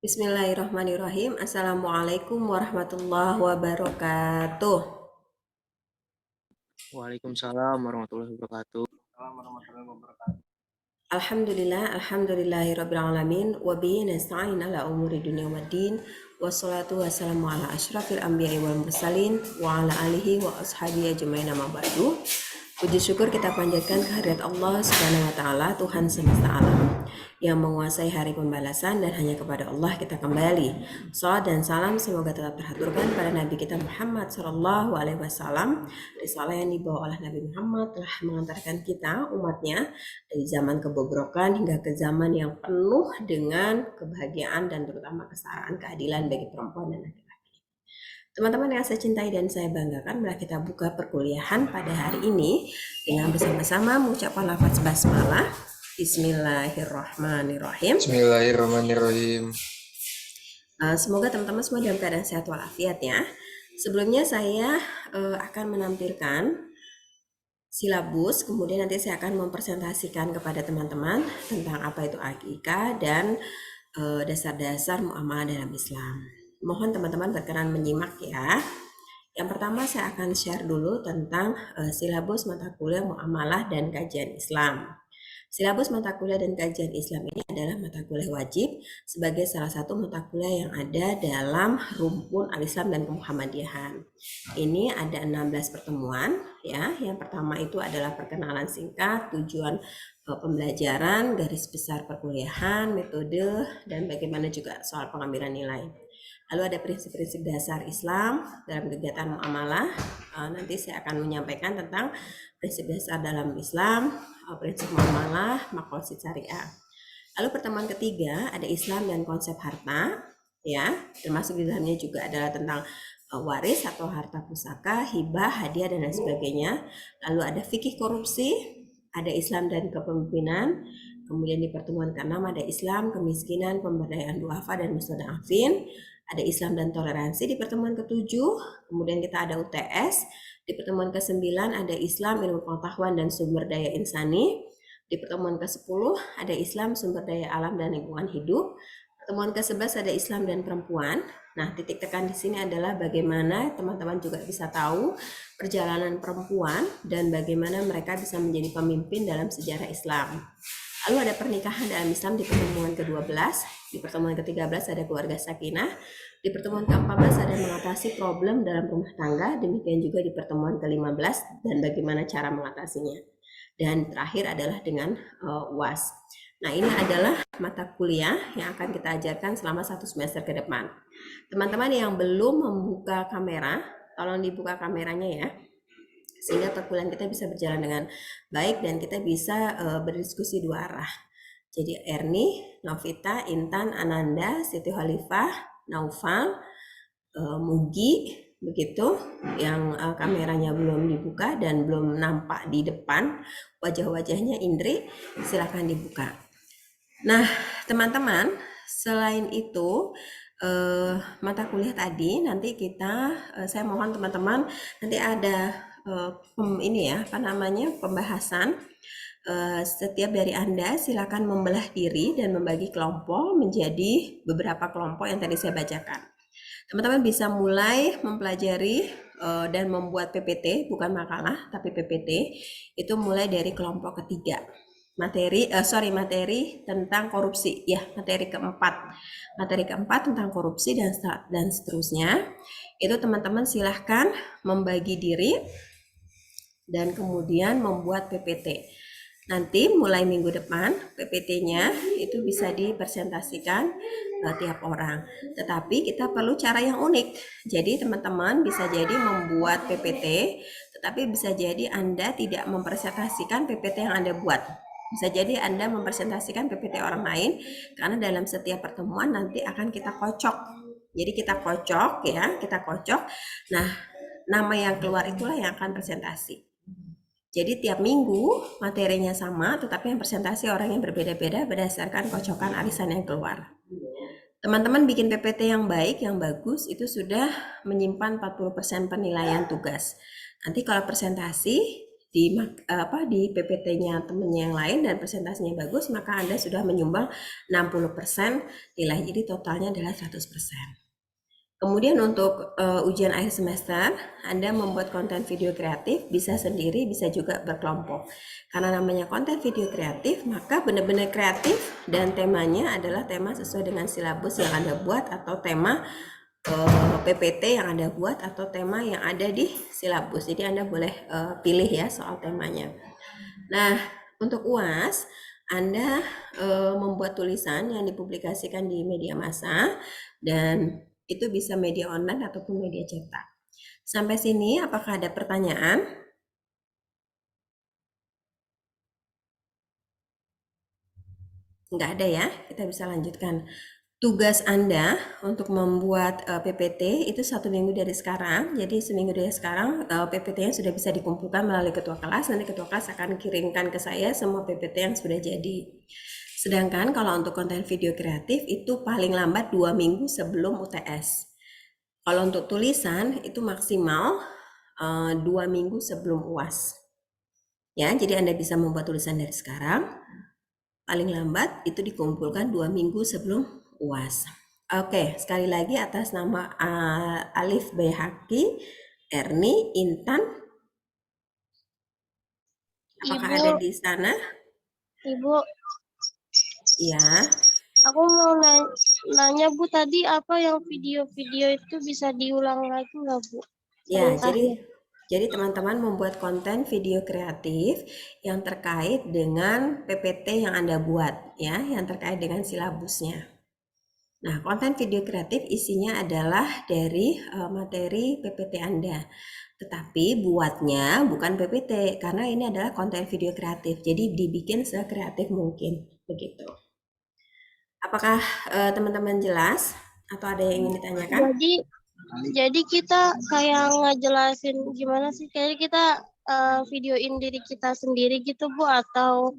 Bismillahirrahmanirrahim. Assalamualaikum warahmatullahi wabarakatuh. Waalaikumsalam warahmatullahi wabarakatuh. Alhamdulillahirabbil alamin wa bihi nasta'in ala umuri dunya waddin. Wassalatu wassalamu ala asyrafil anbiya'i wal mursalin wa ala alihi wa ashabihi ajmain amma ba'du. Puji syukur kita panjatkan kehadirat Allah Subhanahu wa taala, Tuhan semesta alam yang menguasai hari pembalasan, dan hanya kepada Allah kita kembali. Salat dan salam semoga tetap terhaturkan pada Nabi kita Muhammad sallallahu alaihi wasallam. Risalah yang dibawa oleh Nabi Muhammad telah mengantarkan kita umatnya dari zaman kebobrokan hingga ke zaman yang penuh dengan kebahagiaan dan terutama kesetaraan keadilan bagi perempuan dan laki-laki. Teman-teman yang saya cintai dan saya banggakan, mari kita buka perkuliahan pada hari ini dengan bersama-sama mengucapkan lafaz basmalah. Bismillahirrahmanirrahim. Bismillahirrahmanirrahim. Semoga teman-teman semua dalam keadaan sehat walafiat ya. Sebelumnya saya akan menampilkan silabus, kemudian nanti saya akan mempresentasikan kepada teman-teman tentang apa itu akikah dan dasar-dasar muamalah dalam Islam. Mohon teman-teman berkenan menyimak ya. Yang pertama saya akan share dulu tentang silabus mata kuliah muamalah dan kajian Islam. Silabus mata kuliah dan kajian Islam ini adalah mata kuliah wajib sebagai salah satu mata kuliah yang ada dalam rumpun Al-Islam dan Kemuhammadiyahan. Ini ada 16 pertemuan ya. Yang pertama itu adalah perkenalan singkat, tujuan pembelajaran, garis besar perkuliahan, metode, dan bagaimana juga soal pengambilan nilai. Lalu ada prinsip-prinsip dasar Islam dalam kegiatan muamalah. Nanti saya akan menyampaikan tentang prinsip dasar dalam Islam, prinsip muamalah, maqasid syariah. Lalu pertemuan ketiga ada Islam dan konsep harta, ya, termasuk di dalamnya juga adalah tentang waris atau harta pusaka, hibah, hadiah, dan lain sebagainya. Lalu ada fikih korupsi, ada Islam dan kepemimpinan. Kemudian di pertemuan ke-6 ada Islam, kemiskinan, pemberdayaan duafa, dan mustadafin. Ada Islam dan toleransi di pertemuan ke-7. Kemudian kita ada UTS. Di pertemuan ke-9 ada Islam, ilmu pengetahuan, dan sumber daya insani. Di pertemuan ke-10 ada Islam, sumber daya alam, dan lingkungan hidup. Pertemuan ke-11 ada Islam dan perempuan. Nah, titik tekan di sini adalah bagaimana teman-teman juga bisa tahu perjalanan perempuan dan bagaimana mereka bisa menjadi pemimpin dalam sejarah Islam. Lalu ada pernikahan dalam Islam di pertemuan ke-12, di pertemuan ke-13 ada keluarga sakinah, di pertemuan ke-14 ada mengatasi problem dalam rumah tangga, demikian juga di pertemuan ke-15 dan bagaimana cara mengatasinya. Dan terakhir adalah dengan UAS. Nah, ini adalah mata kuliah yang akan kita ajarkan selama 1 semester ke depan. Teman-teman yang belum membuka kamera, tolong dibuka kameranya ya, sehingga perkuliahan kita bisa berjalan dengan baik dan kita bisa berdiskusi dua arah. Jadi Erni, Novita, Intan, Ananda, Siti Khalifah, Naufal, Mugi, begitu, yang kameranya belum dibuka dan belum nampak di depan wajah-wajahnya, Indri, silakan dibuka. Nah, teman-teman, selain itu mata kuliah tadi nanti kita saya mohon teman-teman nanti ada ini ya, pembahasan. Setiap dari Anda silakan membelah diri dan membagi kelompok menjadi beberapa kelompok yang tadi saya bacakan. Teman-teman bisa mulai mempelajari dan membuat PPT, bukan makalah tapi PPT, itu mulai dari kelompok ketiga. Materi tentang korupsi ya, materi keempat tentang korupsi dan seterusnya. Itu teman-teman silahkan membagi diri dan kemudian membuat PPT. Nanti mulai minggu depan PPT-nya itu bisa dipresentasikan tiap orang. Tetapi kita perlu cara yang unik. Jadi teman-teman bisa jadi membuat PPT, tetapi bisa jadi Anda tidak mempresentasikan PPT yang Anda buat. Bisa jadi Anda mempresentasikan PPT orang lain, karena dalam setiap pertemuan nanti akan kita kocok. Jadi kita kocok ya, Nah, nama yang keluar itulah yang akan presentasi. Jadi tiap minggu materinya sama, tetapi yang presentasi orang yang berbeda-beda berdasarkan kocokan arisan yang keluar. Teman-teman bikin PPT yang baik, yang bagus, itu sudah menyimpan 40% penilaian tugas. Nanti kalau presentasi, di PPT-nya temennya yang lain dan presentasinya bagus, maka Anda sudah menyumbang 60% nilai, jadi totalnya adalah 100%. Kemudian untuk ujian akhir semester, Anda membuat konten video kreatif, bisa sendiri, bisa juga berkelompok. Karena namanya konten video kreatif, maka benar-benar kreatif dan temanya adalah tema sesuai dengan silabus yang Anda buat atau tema PPT yang Anda buat atau tema yang ada di silabus. Jadi Anda boleh pilih ya soal temanya. Nah, untuk UAS, Anda membuat tulisan yang dipublikasikan di media massa dan itu bisa media online ataupun media cetak. Sampai sini, apakah ada pertanyaan? Nggak ada ya, kita bisa lanjutkan. Tugas Anda untuk membuat PPT itu 1 minggu dari sekarang. Jadi seminggu dari sekarang PPT-nya sudah bisa dikumpulkan melalui ketua kelas. Nanti ketua kelas akan kirimkan ke saya semua PPT yang sudah jadi. Sedangkan kalau untuk konten video kreatif itu paling lambat 2 minggu sebelum UTS. Kalau untuk tulisan itu maksimal 2 minggu sebelum UAS. Ya, jadi Anda bisa membuat tulisan dari sekarang. Paling lambat itu dikumpulkan 2 minggu sebelum UAS. Oke, sekali lagi atas nama Alif Bayhaki, Erni, Intan. Apakah Ibu, ada di sana? Ibu, Ya. aku mau nanya Bu tadi apa yang video-video itu bisa diulang lagi nggak Bu? Ya, Perintahnya. jadi teman-teman membuat konten video kreatif yang terkait dengan PPT yang Anda buat ya, yang terkait dengan silabusnya. Nah, konten video kreatif isinya adalah dari materi PPT Anda. Tetapi buatnya bukan PPT karena ini adalah konten video kreatif. Jadi dibikin sekreatif mungkin, begitu. Apakah teman-teman jelas atau ada yang ingin ditanyakan? Jadi kita kayak ngejelasin gimana sih? Kayak kita videoin diri kita sendiri gitu Bu atau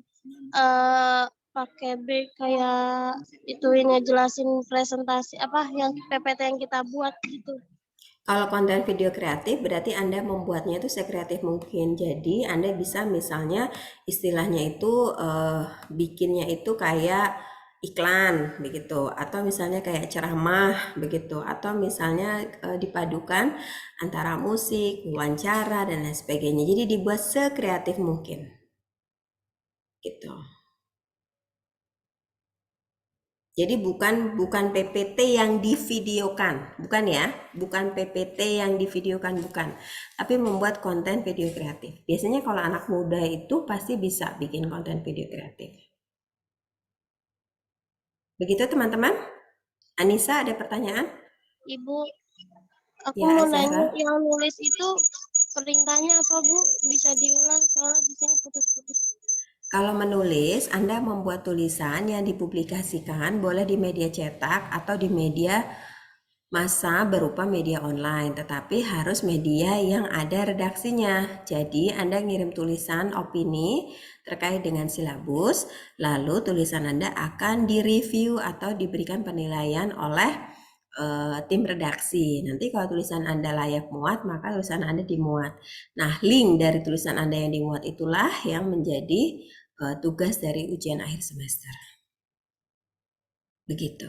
pakai break kayak itu ngejelasin presentasi apa yang PPT yang kita buat gitu. Kalau konten video kreatif berarti Anda membuatnya itu sekreatif mungkin. Jadi Anda bisa misalnya istilahnya itu bikinnya itu kayak iklan begitu, atau misalnya kayak ceramah begitu, atau misalnya dipadukan antara musik, wawancara dan lain sebagainya. Jadi dibuat sekreatif mungkin. Gitu. Jadi bukan PPT yang divideokan, bukan ya, bukan PPT yang divideokan, bukan. Tapi membuat konten video kreatif. Biasanya kalau anak muda itu pasti bisa bikin konten video kreatif. Begitu teman-teman? Anissa ada pertanyaan? Ibu, aku Ya, mau Azahra. nanya yang nulis itu perintahnya apa Bu? Bisa diulang soalnya di sini putus-putus. Kalau menulis, Anda membuat tulisan yang dipublikasikan boleh di media cetak atau di media massa berupa media online, tetapi harus media yang ada redaksinya. Jadi Anda ngirim tulisan opini terkait dengan silabus, lalu tulisan Anda akan direview atau diberikan penilaian oleh tim redaksi. Nanti kalau tulisan Anda layak muat, maka tulisan Anda dimuat. Nah, link dari tulisan Anda yang dimuat itulah yang menjadi tugas dari ujian akhir semester. Begitu.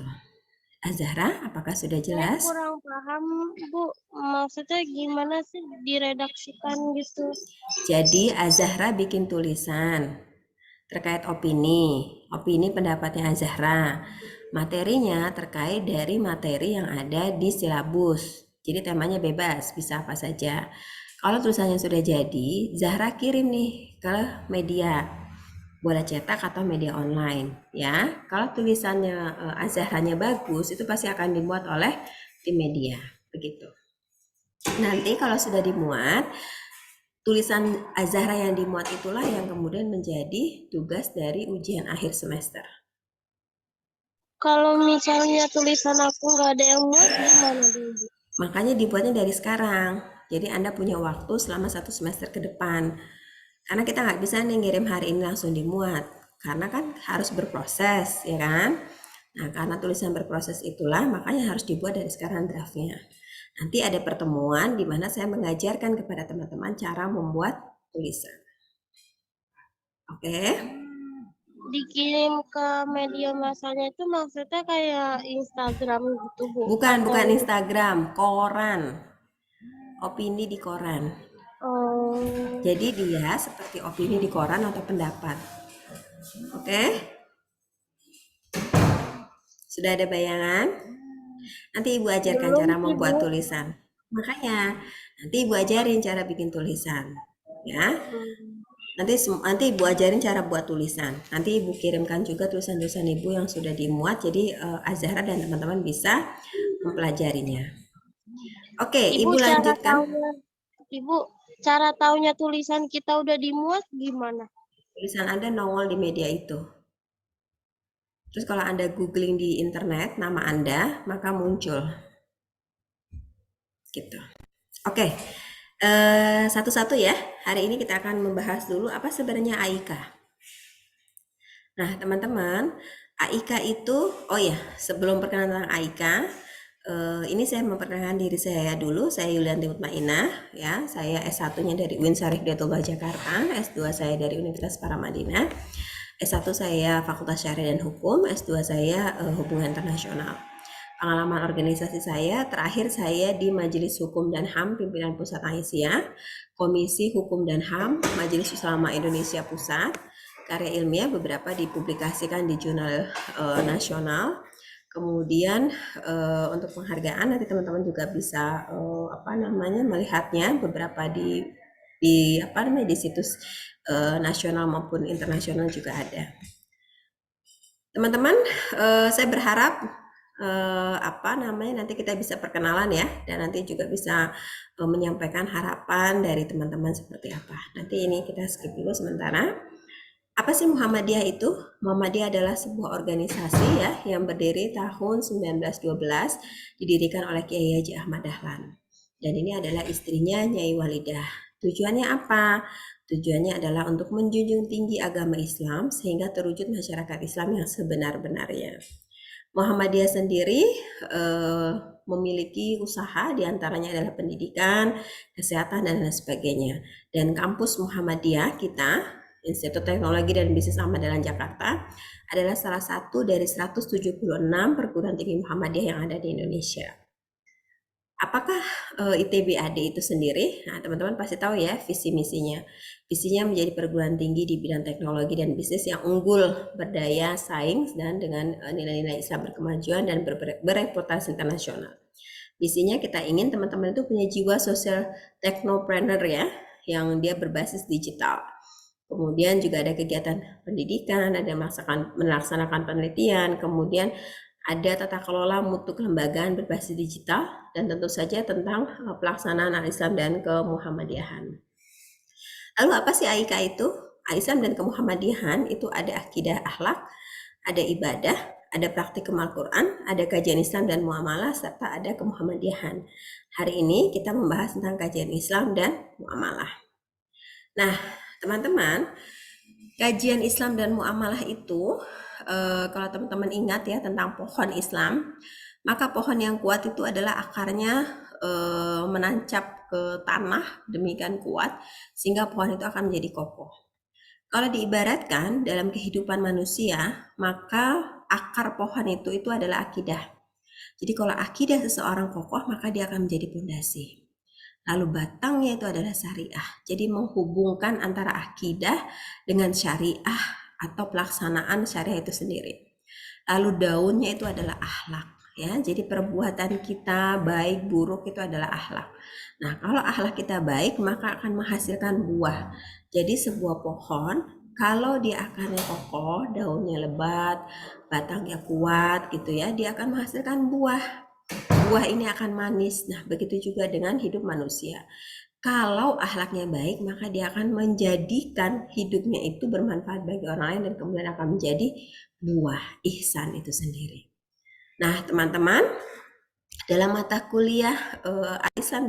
Azahra, apakah sudah jelas? Saya kurang paham, Bu. Maksudnya gimana sih diredaksikan gitu? Jadi Azahra bikin tulisan terkait opini pendapatnya Azahra. Materinya terkait dari materi yang ada di silabus. Jadi temanya bebas, bisa apa saja. Kalau tulisannya sudah jadi, Zahra kirim nih ke media. Boleh cetak atau media online ya. Kalau tulisannya Azharanya bagus, itu pasti akan dimuat oleh tim media. Begitu. Nanti kalau sudah dimuat, tulisan Azahra yang dimuat itulah yang kemudian menjadi tugas dari ujian akhir semester. Kalau misalnya tulisan aku nggak ada yang muat, gimana dulu? Makanya dibuatnya dari sekarang. Jadi Anda punya waktu selama 1 semester ke depan. Karena kita nggak bisa nih ngirim hari ini langsung dimuat. Karena kan harus berproses, ya kan? Nah, karena tulisan berproses itulah, makanya harus dibuat dari sekarang draftnya. Nanti ada pertemuan di mana saya mengajarkan kepada teman-teman cara membuat tulisan. Oke. Dikirim ke media masanya itu maksudnya kayak Instagram gitu, Bu? Bukan Atau Instagram, koran. Opini di koran. Jadi dia seperti opini di koran atau pendapat. Oke? Sudah ada bayangan? Nanti Ibu ajarkan belum cara sih, Bu? membuat tulisan. Makanya, nanti Ibu ajarin cara bikin tulisan. Ya. Nanti Ibu ajarin cara buat tulisan. Nanti Ibu kirimkan juga tulisan-tulisan Ibu yang sudah dimuat. Jadi Azhara dan teman-teman bisa mempelajarinya. Oke, Ibu Ibu cara lanjutkan. taunya, Ibu cara taunya tulisan kita udah dimuat gimana? Tulisan Anda nongol di media itu. Terus kalau Anda googling di internet nama Anda, maka muncul. Gitu. Oke. Satu-satu ya. Hari ini kita akan membahas dulu apa sebenarnya AIK. Nah, teman-teman, AIK itu, oh ya, sebelum perkenalan tentang AIK, ini saya memperkenalkan diri saya dulu. Saya Yulianti Mutmainah, ya. Saya S1-nya dari UIN Syarif Hidayatullah Jakarta, S2 saya dari Universitas Paramadina, S1 saya Fakultas Syariah dan Hukum, S2 saya Hubungan Internasional. Pengalaman organisasi saya, terakhir saya di Majelis Hukum dan HAM Pimpinan Pusat Aisyah, Komisi Hukum dan HAM Majelis Ulama Indonesia Pusat. Karya ilmiah beberapa dipublikasikan di jurnal nasional. Kemudian untuk penghargaan nanti teman-teman juga bisa melihatnya beberapa di situs nasional maupun internasional juga ada. Teman-teman, saya berharap nanti kita bisa perkenalan ya, dan nanti juga bisa menyampaikan harapan dari teman-teman seperti apa. Nanti ini kita skip dulu sementara. Apa sih Muhammadiyah itu? Muhammadiyah adalah sebuah organisasi ya yang berdiri tahun 1912, didirikan oleh Kiai Haji Ahmad Dahlan. Dan ini adalah istrinya Nyai Walidah. Tujuannya apa? Tujuannya adalah untuk menjunjung tinggi agama Islam sehingga terwujud masyarakat Islam yang sebenar-benarnya. Muhammadiyah sendiri memiliki usaha, diantaranya adalah pendidikan, kesehatan, dan lain sebagainya. Dan kampus Muhammadiyah kita, Institut Teknologi dan Bisnis Ahmad Dahlan Jakarta, adalah salah satu dari 176 perguruan tinggi Muhammadiyah yang ada di Indonesia. Apakah ITB AD itu sendiri? Nah, teman-teman pasti tahu ya visi misinya. Visinya menjadi perguruan tinggi di bidang teknologi dan bisnis yang unggul, berdaya saing, dan dengan nilai-nilai Islam berkemajuan dan bereputasi internasional. Visinya kita ingin teman-teman itu punya jiwa sosial teknopreneur ya, yang dia berbasis digital. Kemudian juga ada kegiatan pendidikan, ada melaksanakan penelitian, kemudian ada tata kelola mutu kelembagaan berbasis digital, dan tentu saja tentang pelaksanaan al-Islam dan kemuhammadiyahan. Lalu apa sih AIK itu? Al-Islam dan kemuhammadiyahan itu ada akidah akhlak, ada ibadah, ada praktik Al-Quran, ada kajian Islam dan muamalah, serta ada kemuhammadiyahan. Hari ini kita membahas tentang kajian Islam dan muamalah. Nah, teman-teman, kajian Islam dan muamalah itu, kalau teman-teman ingat ya tentang pohon Islam, maka pohon yang kuat itu adalah akarnya menancap ke tanah demikian kuat sehingga pohon itu akan menjadi kokoh. Kalau diibaratkan dalam kehidupan manusia, maka akar pohon itu adalah akidah. Jadi kalau akidah seseorang kokoh, maka dia akan menjadi pondasi. Lalu batangnya itu adalah syariah. Jadi menghubungkan antara akidah dengan syariah atau pelaksanaan syariah itu sendiri. Lalu daunnya itu adalah akhlak. Ya, jadi perbuatan kita baik buruk itu adalah akhlak. Nah, kalau akhlak kita baik maka akan menghasilkan buah. Jadi sebuah pohon kalau dia akarnya kokoh, daunnya lebat, batangnya kuat gitu ya, dia akan menghasilkan buah. Buah ini akan manis. Nah, begitu juga dengan hidup manusia. Kalau akhlaknya baik, maka dia akan menjadikan hidupnya itu bermanfaat bagi orang lain dan kemudian akan menjadi buah ihsan itu sendiri. Nah, teman-teman, dalam mata kuliah Al-Islam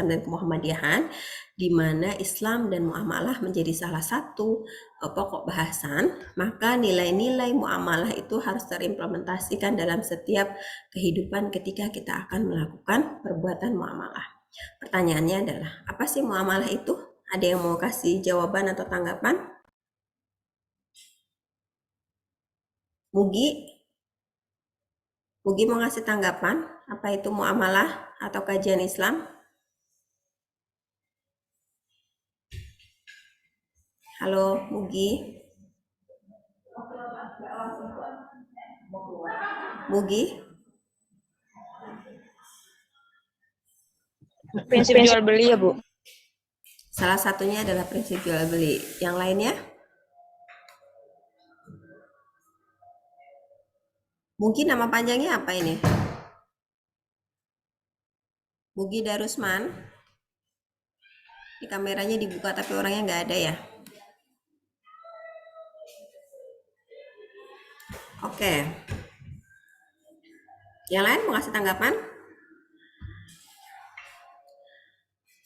dan Kemuhammadiyahan, di mana Islam dan muamalah menjadi salah satu pokok bahasan, maka nilai-nilai muamalah itu harus terimplementasikan dalam setiap kehidupan ketika kita akan melakukan perbuatan muamalah. Pertanyaannya adalah, apa sih muamalah itu? Ada yang mau kasih jawaban atau tanggapan? Mugi? Mugi mau kasih tanggapan? Apa itu muamalah atau kajian Islam? Halo, Mugi? Mugi? Prinsip jual beli ya, Bu? Salah satunya adalah prinsip jual beli. Yang lainnya? Mungkin nama panjangnya apa ini? Mugi Darusman. Di kameranya dibuka tapi orangnya nggak ada ya. Oke. Yang lain mau kasih tanggapan?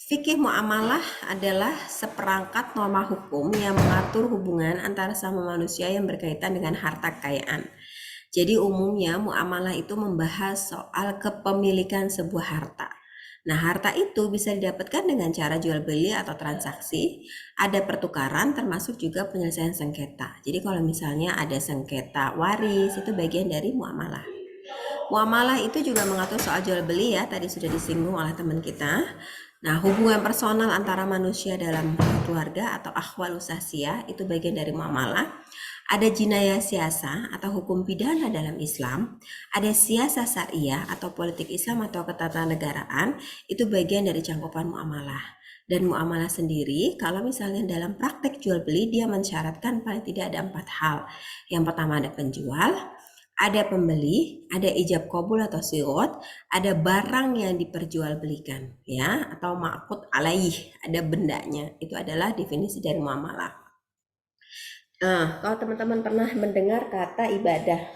Fikih muamalah adalah seperangkat norma hukum yang mengatur hubungan antara sama manusia yang berkaitan dengan harta kekayaan. Jadi umumnya muamalah itu membahas soal kepemilikan sebuah harta. Nah, harta itu bisa didapatkan dengan cara jual beli atau transaksi, ada pertukaran termasuk juga penyelesaian sengketa. Jadi kalau misalnya ada sengketa waris itu bagian dari muamalah. Muamalah itu juga mengatur soal jual beli ya, tadi sudah disinggung oleh teman kita. Nah, hubungan personal antara manusia dalam keluarga atau akhwal usasiyah itu bagian dari muamalah. Ada jinayah siasa atau hukum pidana dalam Islam, ada siasa syariah atau politik Islam atau ketatanegaraan, itu bagian dari cangkupan muamalah. Dan muamalah sendiri, kalau misalnya dalam praktek jual beli, dia mensyaratkan paling tidak ada 4 hal. Yang pertama ada penjual, ada pembeli, ada ijab kabul atau siwot, ada barang yang diperjualbelikan, ya, atau ma'qud alaih, ada bendanya. Itu adalah definisi dari muamalah. Nah, kalau teman-teman pernah mendengar kata ibadah,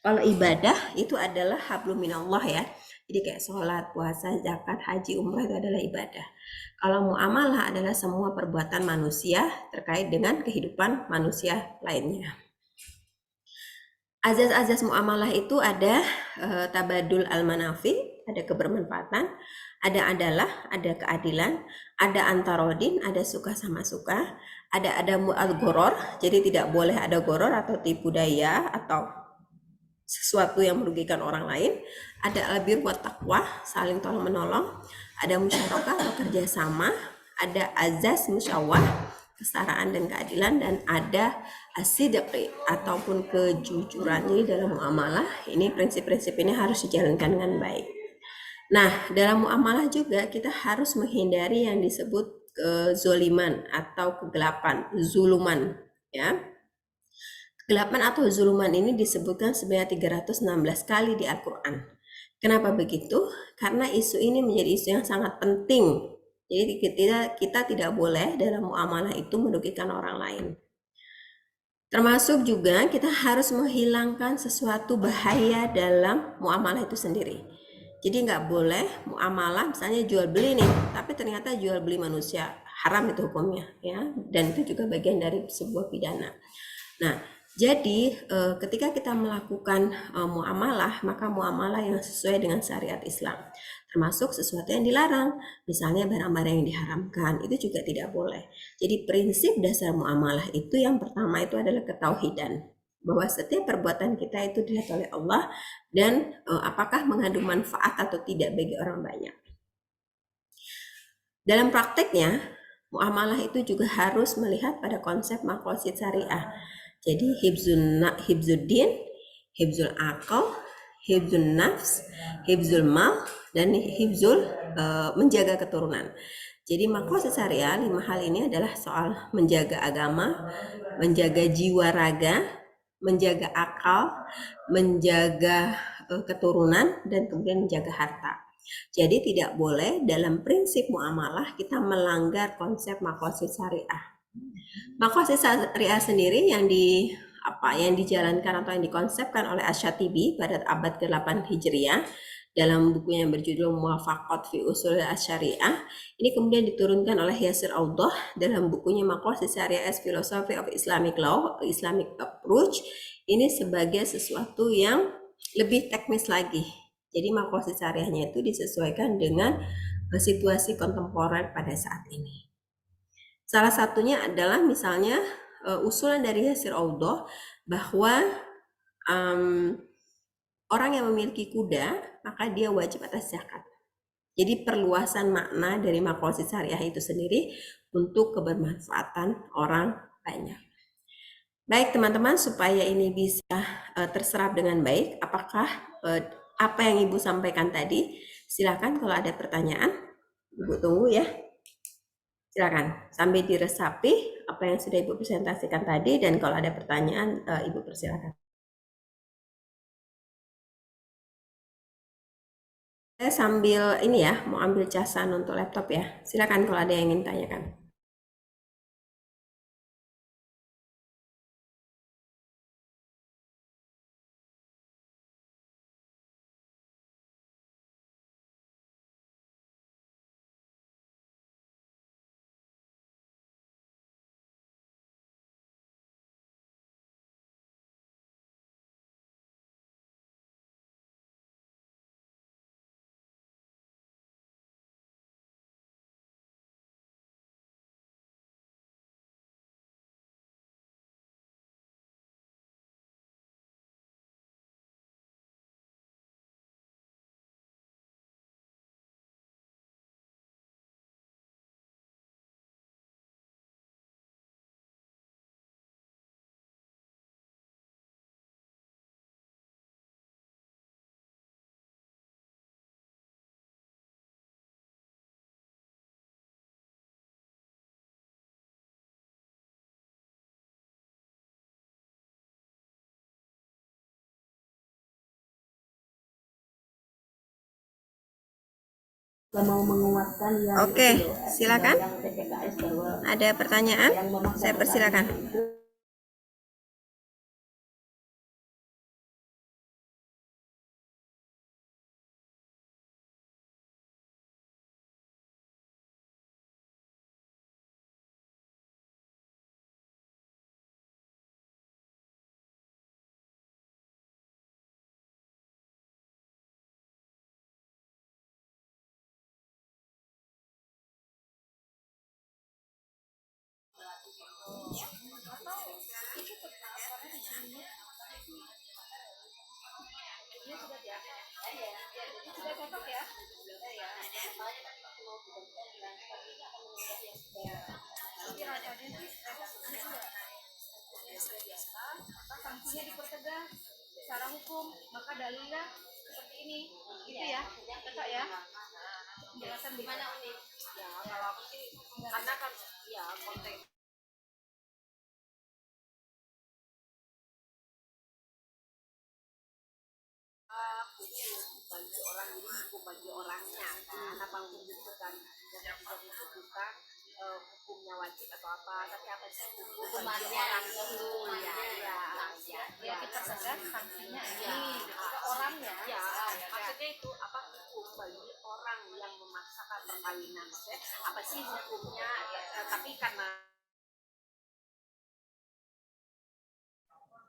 kalau ibadah itu adalah hablum minallah ya. Jadi kayak sholat, puasa, zakat, haji, umrah itu adalah ibadah. Kalau muamalah adalah semua perbuatan manusia terkait dengan kehidupan manusia lainnya. Azas-azas muamalah itu ada tabadul al-manafi, ada kebermanfaatan, ada adalah, ada keadilan, ada antarodin, ada suka sama suka, ada mu'al-goror, jadi tidak boleh ada goror atau tipu daya atau sesuatu yang merugikan orang lain, ada albir buat takwa, saling tolong menolong, ada musyarakah atau kerjasama, ada azas musyawah, kesetaraan dan keadilan, dan ada asidqi ataupun kejujuran. Jadi dalam muamalah ini prinsip-prinsip ini harus dijalankan dengan baik. Nah, dalam muamalah juga kita harus menghindari yang disebut kezoliman atau kegelapan, zuluman, ya. Kegelapan atau zuluman ini disebutkan sebanyak 316 kali di Al-Quran. Kenapa begitu? Karena isu ini menjadi isu yang sangat penting. Jadi kita tidak boleh dalam muamalah itu merugikan orang lain. Termasuk juga kita harus menghilangkan sesuatu bahaya dalam muamalah itu sendiri. Jadi nggak boleh muamalah misalnya jual beli nih, tapi ternyata jual beli manusia, haram itu hukumnya ya, dan itu juga bagian dari sebuah pidana. Nah, jadi ketika kita melakukan muamalah, maka muamalah yang sesuai dengan syariat Islam, termasuk sesuatu yang dilarang, misalnya barang-barang yang diharamkan, itu juga tidak boleh. Jadi prinsip dasar muamalah itu yang pertama itu adalah ketauhidan, bahwa setiap perbuatan kita itu dilihat oleh Allah dan apakah mengandung manfaat atau tidak bagi orang banyak. Dalam prakteknya, muamalah itu juga harus melihat pada konsep maqasid syariah. Jadi hibzuddin, hibzul akal, hibzul nafs, hibzul mal, dan hibzul menjaga keturunan. Jadi maqasid syariah 5 hal ini adalah soal menjaga agama, menjaga jiwa raga, menjaga akal, menjaga keturunan, dan kemudian menjaga harta. Jadi tidak boleh dalam prinsip muamalah kita melanggar konsep maqasid syariah. Maqasid syariah sendiri yang dijalankan atau yang dikonsepkan oleh Asy-Syatibi pada abad ke-8 Hijriah dalam bukunya yang berjudul Muwafaqat fi Ushul Asy-Syariah. Ini kemudian diturunkan oleh Yasir Audah dalam bukunya Maqasid Syariah as Philosophy of Islamic Law, Islamic Approach. Ini sebagai sesuatu yang lebih teknis lagi. Jadi maqasid syariahnya itu disesuaikan dengan situasi kontemporer pada saat ini. Salah satunya adalah misalnya usulan dari Yasir Audho bahwa orang yang memiliki kuda maka dia wajib atas zakat. Jadi perluasan makna dari maqasid syariah itu sendiri untuk kebermanfaatan orang banyak. Baik teman-teman, supaya ini bisa terserap dengan baik, apakah apa yang Ibu sampaikan tadi? Silakan kalau ada pertanyaan, Ibu tunggu ya. Silakan sambil diresapi apa yang sudah Ibu presentasikan tadi, dan kalau ada pertanyaan Ibu persilakan. Saya sambil ini ya, mau ambil casan untuk laptop ya. Silakan kalau ada yang ingin tanyakan. Oke, silakan. Ada pertanyaan? Saya persilakan.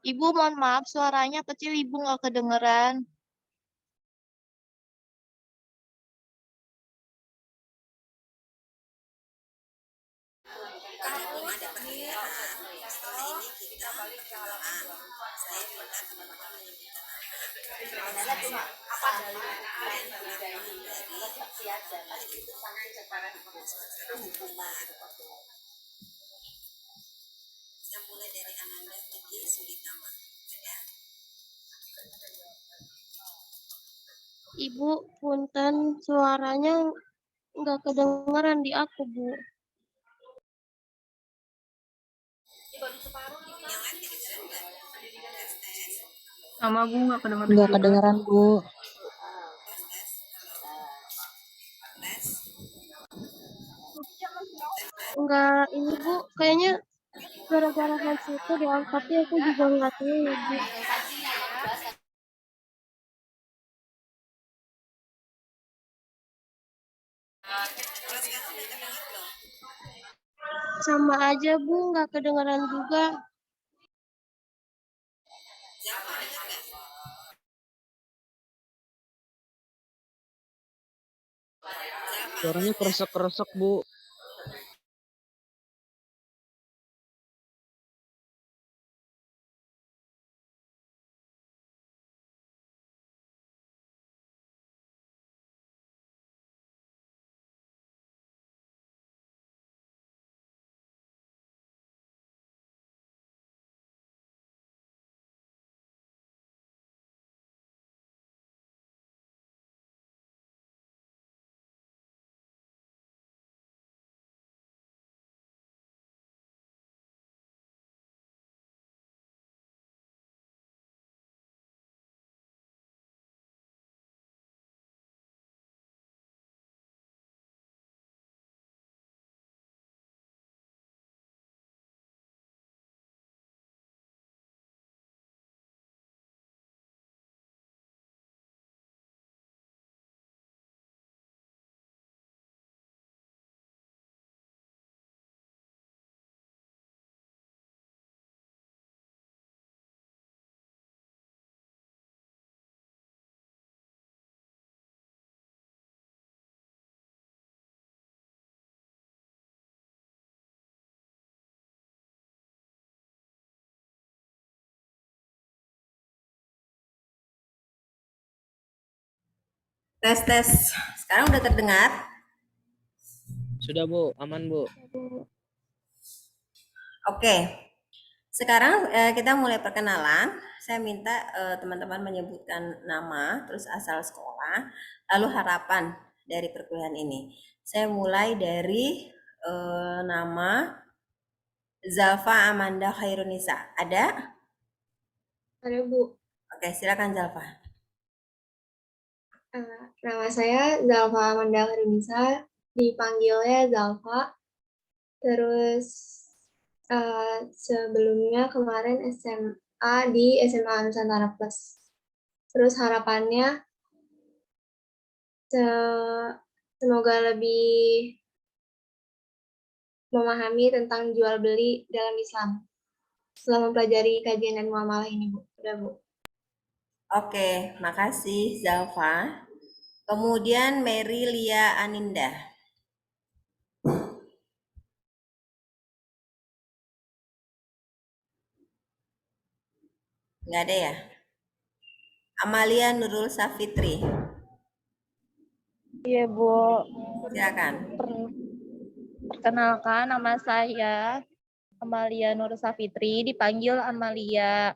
Ibu, mohon maaf, suaranya kecil, Ibu nggak kedengeran. Ibu, punten, suaranya nggak kedengeran di aku, Bu. Sama Bu, nggak kedengeran Nggak juga. kedengeran, Bu. Nggak, ini Bu, kayaknya gara-gara handset itu diangkatnya aku juga nggak tahu ya, Bu. Sama aja, Bu, nggak kedengeran juga. Suaranya keresek-keresek, Bu. Tes tes. Sekarang udah terdengar? Sudah, Bu. Aman, Bu. Oke. Sekarang kita mulai perkenalan. Saya minta teman-teman menyebutkan nama, terus asal sekolah, lalu harapan dari perkuliahan ini. Saya mulai dari nama Zalfa Amanda Khairunisa. Ada? Ada Bu. Oke, silakan Zalfa. Nama saya Zalfa Amanda Khairunisa, dipanggilnya Zalfa. Terus sebelumnya kemarin SMA di SMA Nusantara Plus. Terus harapannya semoga lebih memahami tentang jual beli dalam Islam setelah mempelajari kajian dan muamalah ini, Bu. Udah, Bu. Oke, makasih Zalfa. Kemudian Mary Lia Aninda. Nggak ada ya? Amalia Nurul Safitri. Iya, Bu. Silakan. Perkenalkan, nama saya Amalia Nur Safitri, dipanggil Amalia.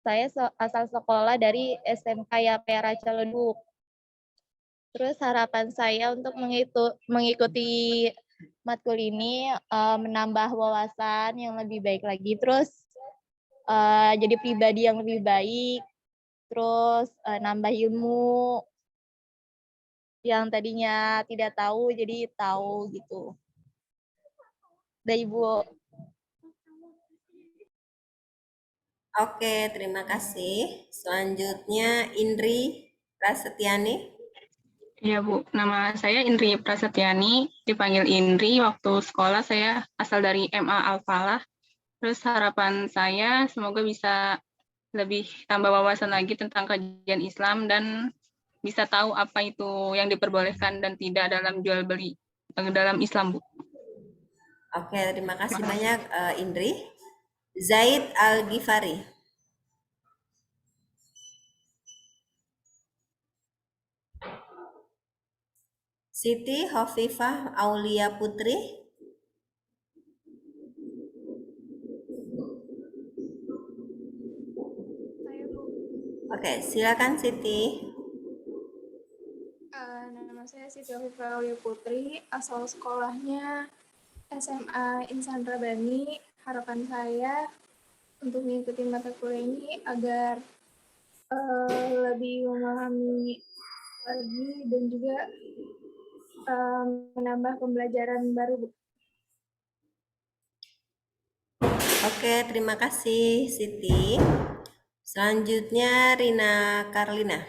Saya asal sekolah dari SMK Yapera Ciledug. Terus harapan saya untuk mengikuti matkul ini menambah wawasan yang lebih baik lagi. Terus jadi pribadi yang lebih baik. Terus nambah ilmu yang tadinya tidak tahu jadi tahu gitu. Udah, Ibu. Oke, terima kasih. Selanjutnya Indri Prasetyani. Iya Bu, nama saya Indri Prasetyani, dipanggil Indri. Waktu sekolah saya asal dari MA Al-Falah. Terus harapan saya semoga bisa lebih tambah wawasan lagi tentang kajian Islam dan bisa tahu apa itu yang diperbolehkan dan tidak dalam jual beli dalam Islam, Bu. Oke, terima kasih banyak Indri. Zaid Al-Ghifari. Siti Hovifah Aulia Putri. Oke, silakan Siti. Nama saya Siti Hovifah Aulia Putri, asal sekolahnya SMA Insan Rabani. Harapan saya untuk mengikuti mata kuliah ini agar lebih memahami lagi dan juga menambah pembelajaran baru. Oke, terima kasih Siti. Selanjutnya Rina Karlina.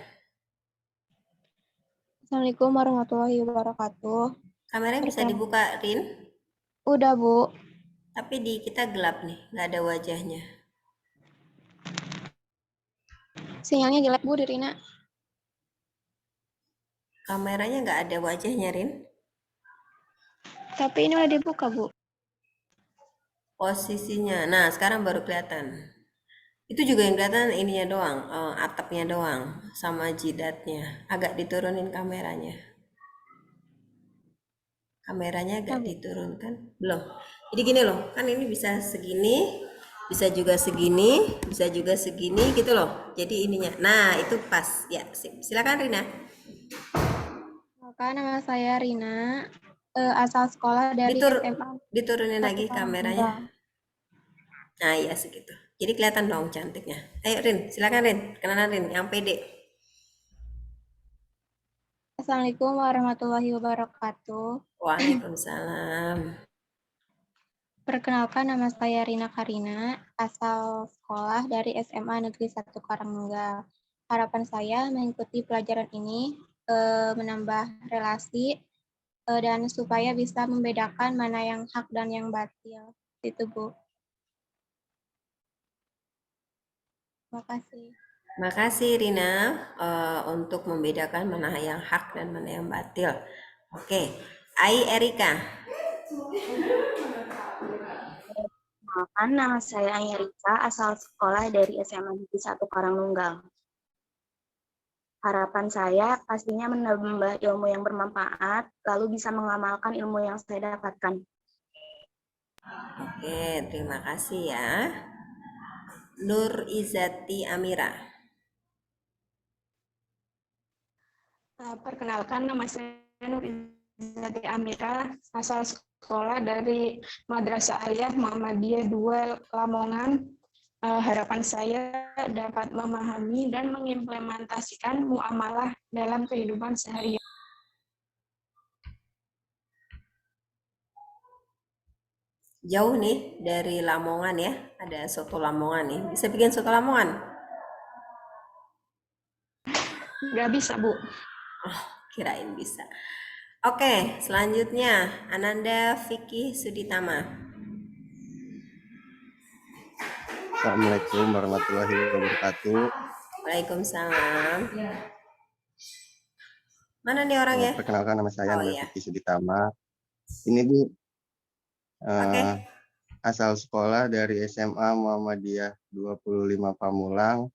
Assalamualaikum warahmatullahi wabarakatuh. Kameranya bisa dibuka, Rin? Udah, Bu. Tapi di kita gelap nih, nggak ada wajahnya. Sinyalnya jelek, Bu, di Rina. Kameranya nggak ada wajahnya, Rin. Tapi ini udah dibuka, Bu. Posisinya. Nah, sekarang baru kelihatan. Itu juga yang kelihatan ininya doang, atapnya doang, sama jidatnya. Agak diturunin kameranya. Kameranya agak diturunkan. Belum. Jadi gini loh, kan ini bisa segini, bisa juga segini, bisa juga segini gitu loh. Jadi ininya. Nah, itu pas. Ya, silakan Rina. Nama saya Rina, asal sekolah dari SMA. Diturunin lagi kameranya. Nah, iya segitu. Jadi kelihatan dong cantiknya. Ayo Rin, silakan Rin. Kenalan Rin, yang pede. Assalamualaikum warahmatullahi wabarakatuh. Waalaikumsalam. Perkenalkan, nama saya Rina Karina, asal sekolah dari SMA Negeri 1 Karangtengah. Harapan saya mengikuti pelajaran ini menambah relasi dan supaya bisa membedakan mana yang hak dan yang batil. Itu, Bu. Terima kasih. Makasih Rina untuk membedakan mana yang hak dan mana yang batil. Oke, Ai Erika. Nama saya Ai Erika, asal sekolah dari SMA Negeri 1 Karangnunggal. Harapan saya pastinya menambah ilmu yang bermanfaat, lalu bisa mengamalkan ilmu yang saya dapatkan. Oke, terima kasih ya. Nur Izati Amira. Perkenalkan, nama saya Nur Izati Amira, asal sekolah dari Madrasah Aliyah Muhammadiyah 2 Lamongan. Harapan saya dapat memahami dan mengimplementasikan muamalah dalam kehidupan sehari-hari. Jauh nih dari Lamongan ya. Ada soto Lamongan nih. Bisa bikin soto Lamongan? Nggak bisa, Bu. Kirain bisa. Oke, selanjutnya Ananda Vicky Suditama. Assalamualaikum warahmatullahi wabarakatuh. Waalaikumsalam. Mana nih orangnya? Perkenalkan, nama saya Oh Ananda iya. Vicky Suditama. Ini Bu, Oke. asal sekolah dari SMA Muhammadiyah 25 Pamulang.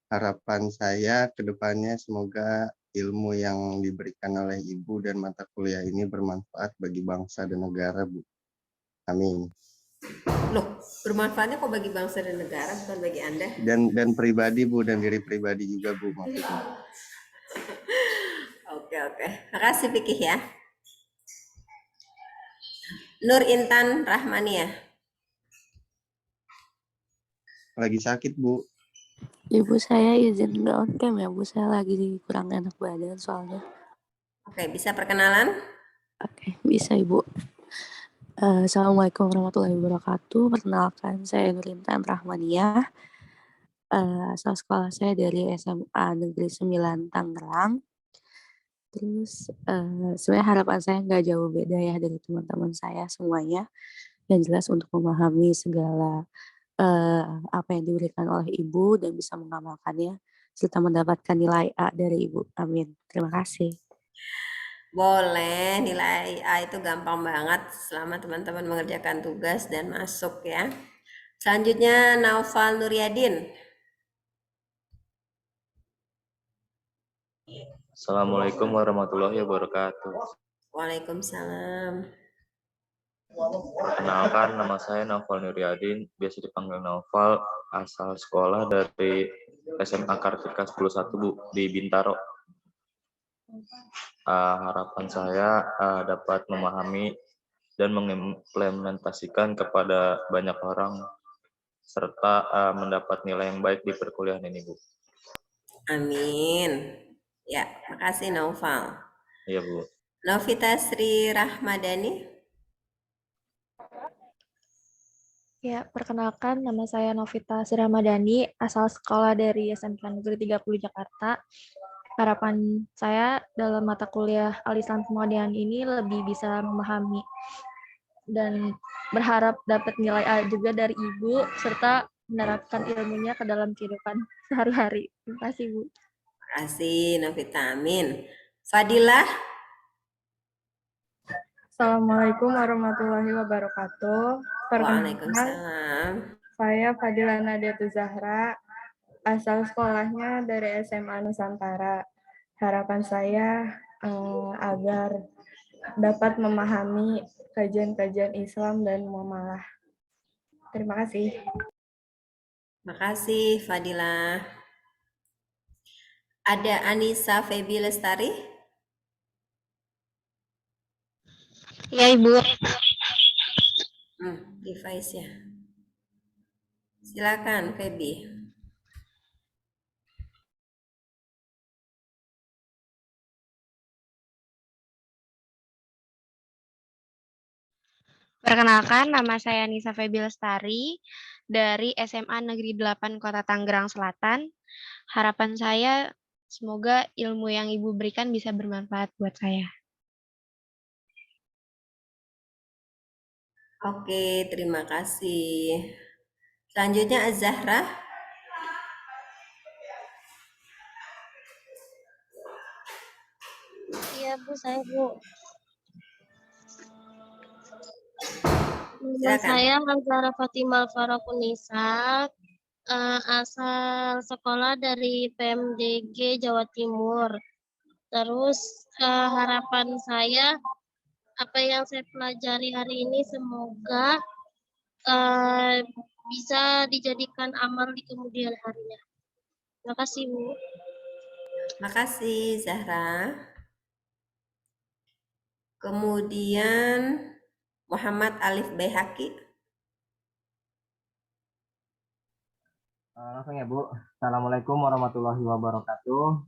Harapan saya ke depannya semoga ilmu yang diberikan oleh Ibu dan mata kuliah ini bermanfaat bagi bangsa dan negara, Bu. Amin. Loh, bermanfaatnya kok bagi bangsa dan negara, bukan bagi Anda? Dan pribadi, Bu, dan diri pribadi juga, Bu, maksudnya. Oke. Makasih Vicky ya. Nur Intan Rahmania. Lagi sakit, Bu. Ibu saya izin on cam ya, Bu. Saya lagi kurang enak badan soalnya. Oke, bisa perkenalan? Oke, bisa Ibu. Assalamualaikum warahmatullahi wabarakatuh. Perkenalkan, saya Nurintan Rahmaniah. Asal sekolah saya dari SMA Negeri 9 Tangerang. Terus sebenarnya harapan saya nggak jauh beda ya dari teman-teman saya semuanya. Yang jelas untuk memahami segala apa yang diberikan oleh Ibu dan bisa mengamalkannya serta mendapatkan nilai A dari Ibu. Amin. Terima kasih. Boleh, nilai A itu gampang banget selama teman-teman mengerjakan tugas dan masuk ya. Selanjutnya Naufal Nuryadin. Assalamualaikum warahmatullahi wabarakatuh. Waalaikumsalam. Perkenalkan, nama saya Naufal Nuryadin, biasa dipanggil Naufal, asal sekolah dari SMA Kartika 11 Bu, di Bintaro. Harapan saya dapat memahami dan mengimplementasikan kepada banyak orang, serta mendapat nilai yang baik di perkuliahan ini, Bu. Amin. Ya, makasih Naufal. Iya, Bu. Novita Sri Rahmadani. Ya, perkenalkan nama saya Novita Sri Rahmadani, asal sekolah dari SMK Negeri 30 Jakarta. Harapan saya dalam mata kuliah Al-Islam Pemuadian ini lebih bisa memahami dan berharap dapat nilai A juga dari Ibu, serta menerapkan ilmunya ke dalam kehidupan sehari-hari. Terima kasih, Bu. Terima kasih, Novita. Amin. Fadilah. Assalamualaikum warahmatullahi wabarakatuh. Waalaikumsalam. Saya Fadilah Nadiatu Zahra, asal sekolahnya dari SMA Nusantara. Harapan saya agar dapat memahami kajian-kajian Islam dan muamalah. Terima kasih. Makasih Fadilah. Ada Anissa Febi Lestari? Ya, Ibu. Device ya. Silakan Febi. Perkenalkan, nama saya Nisa Febi Lestari dari SMA Negeri 8 Kota Tangerang Selatan. Harapan saya semoga ilmu yang Ibu berikan bisa bermanfaat buat saya. Oke, terima kasih. Selanjutnya Az-Zahra. Iya, Bu, saya, Bu. Nama Silakan. saya Hazara Fatimah Farakunisa asal sekolah dari PMDG Jawa Timur. Terus harapan saya apa yang saya pelajari hari ini semoga bisa dijadikan amal di kemudian harinya. Terima kasih, Bu. Makasih Zahra. Kemudian Muhammad Alif Baihaqi. Langsung ya Bu. Assalamualaikum warahmatullahi wabarakatuh.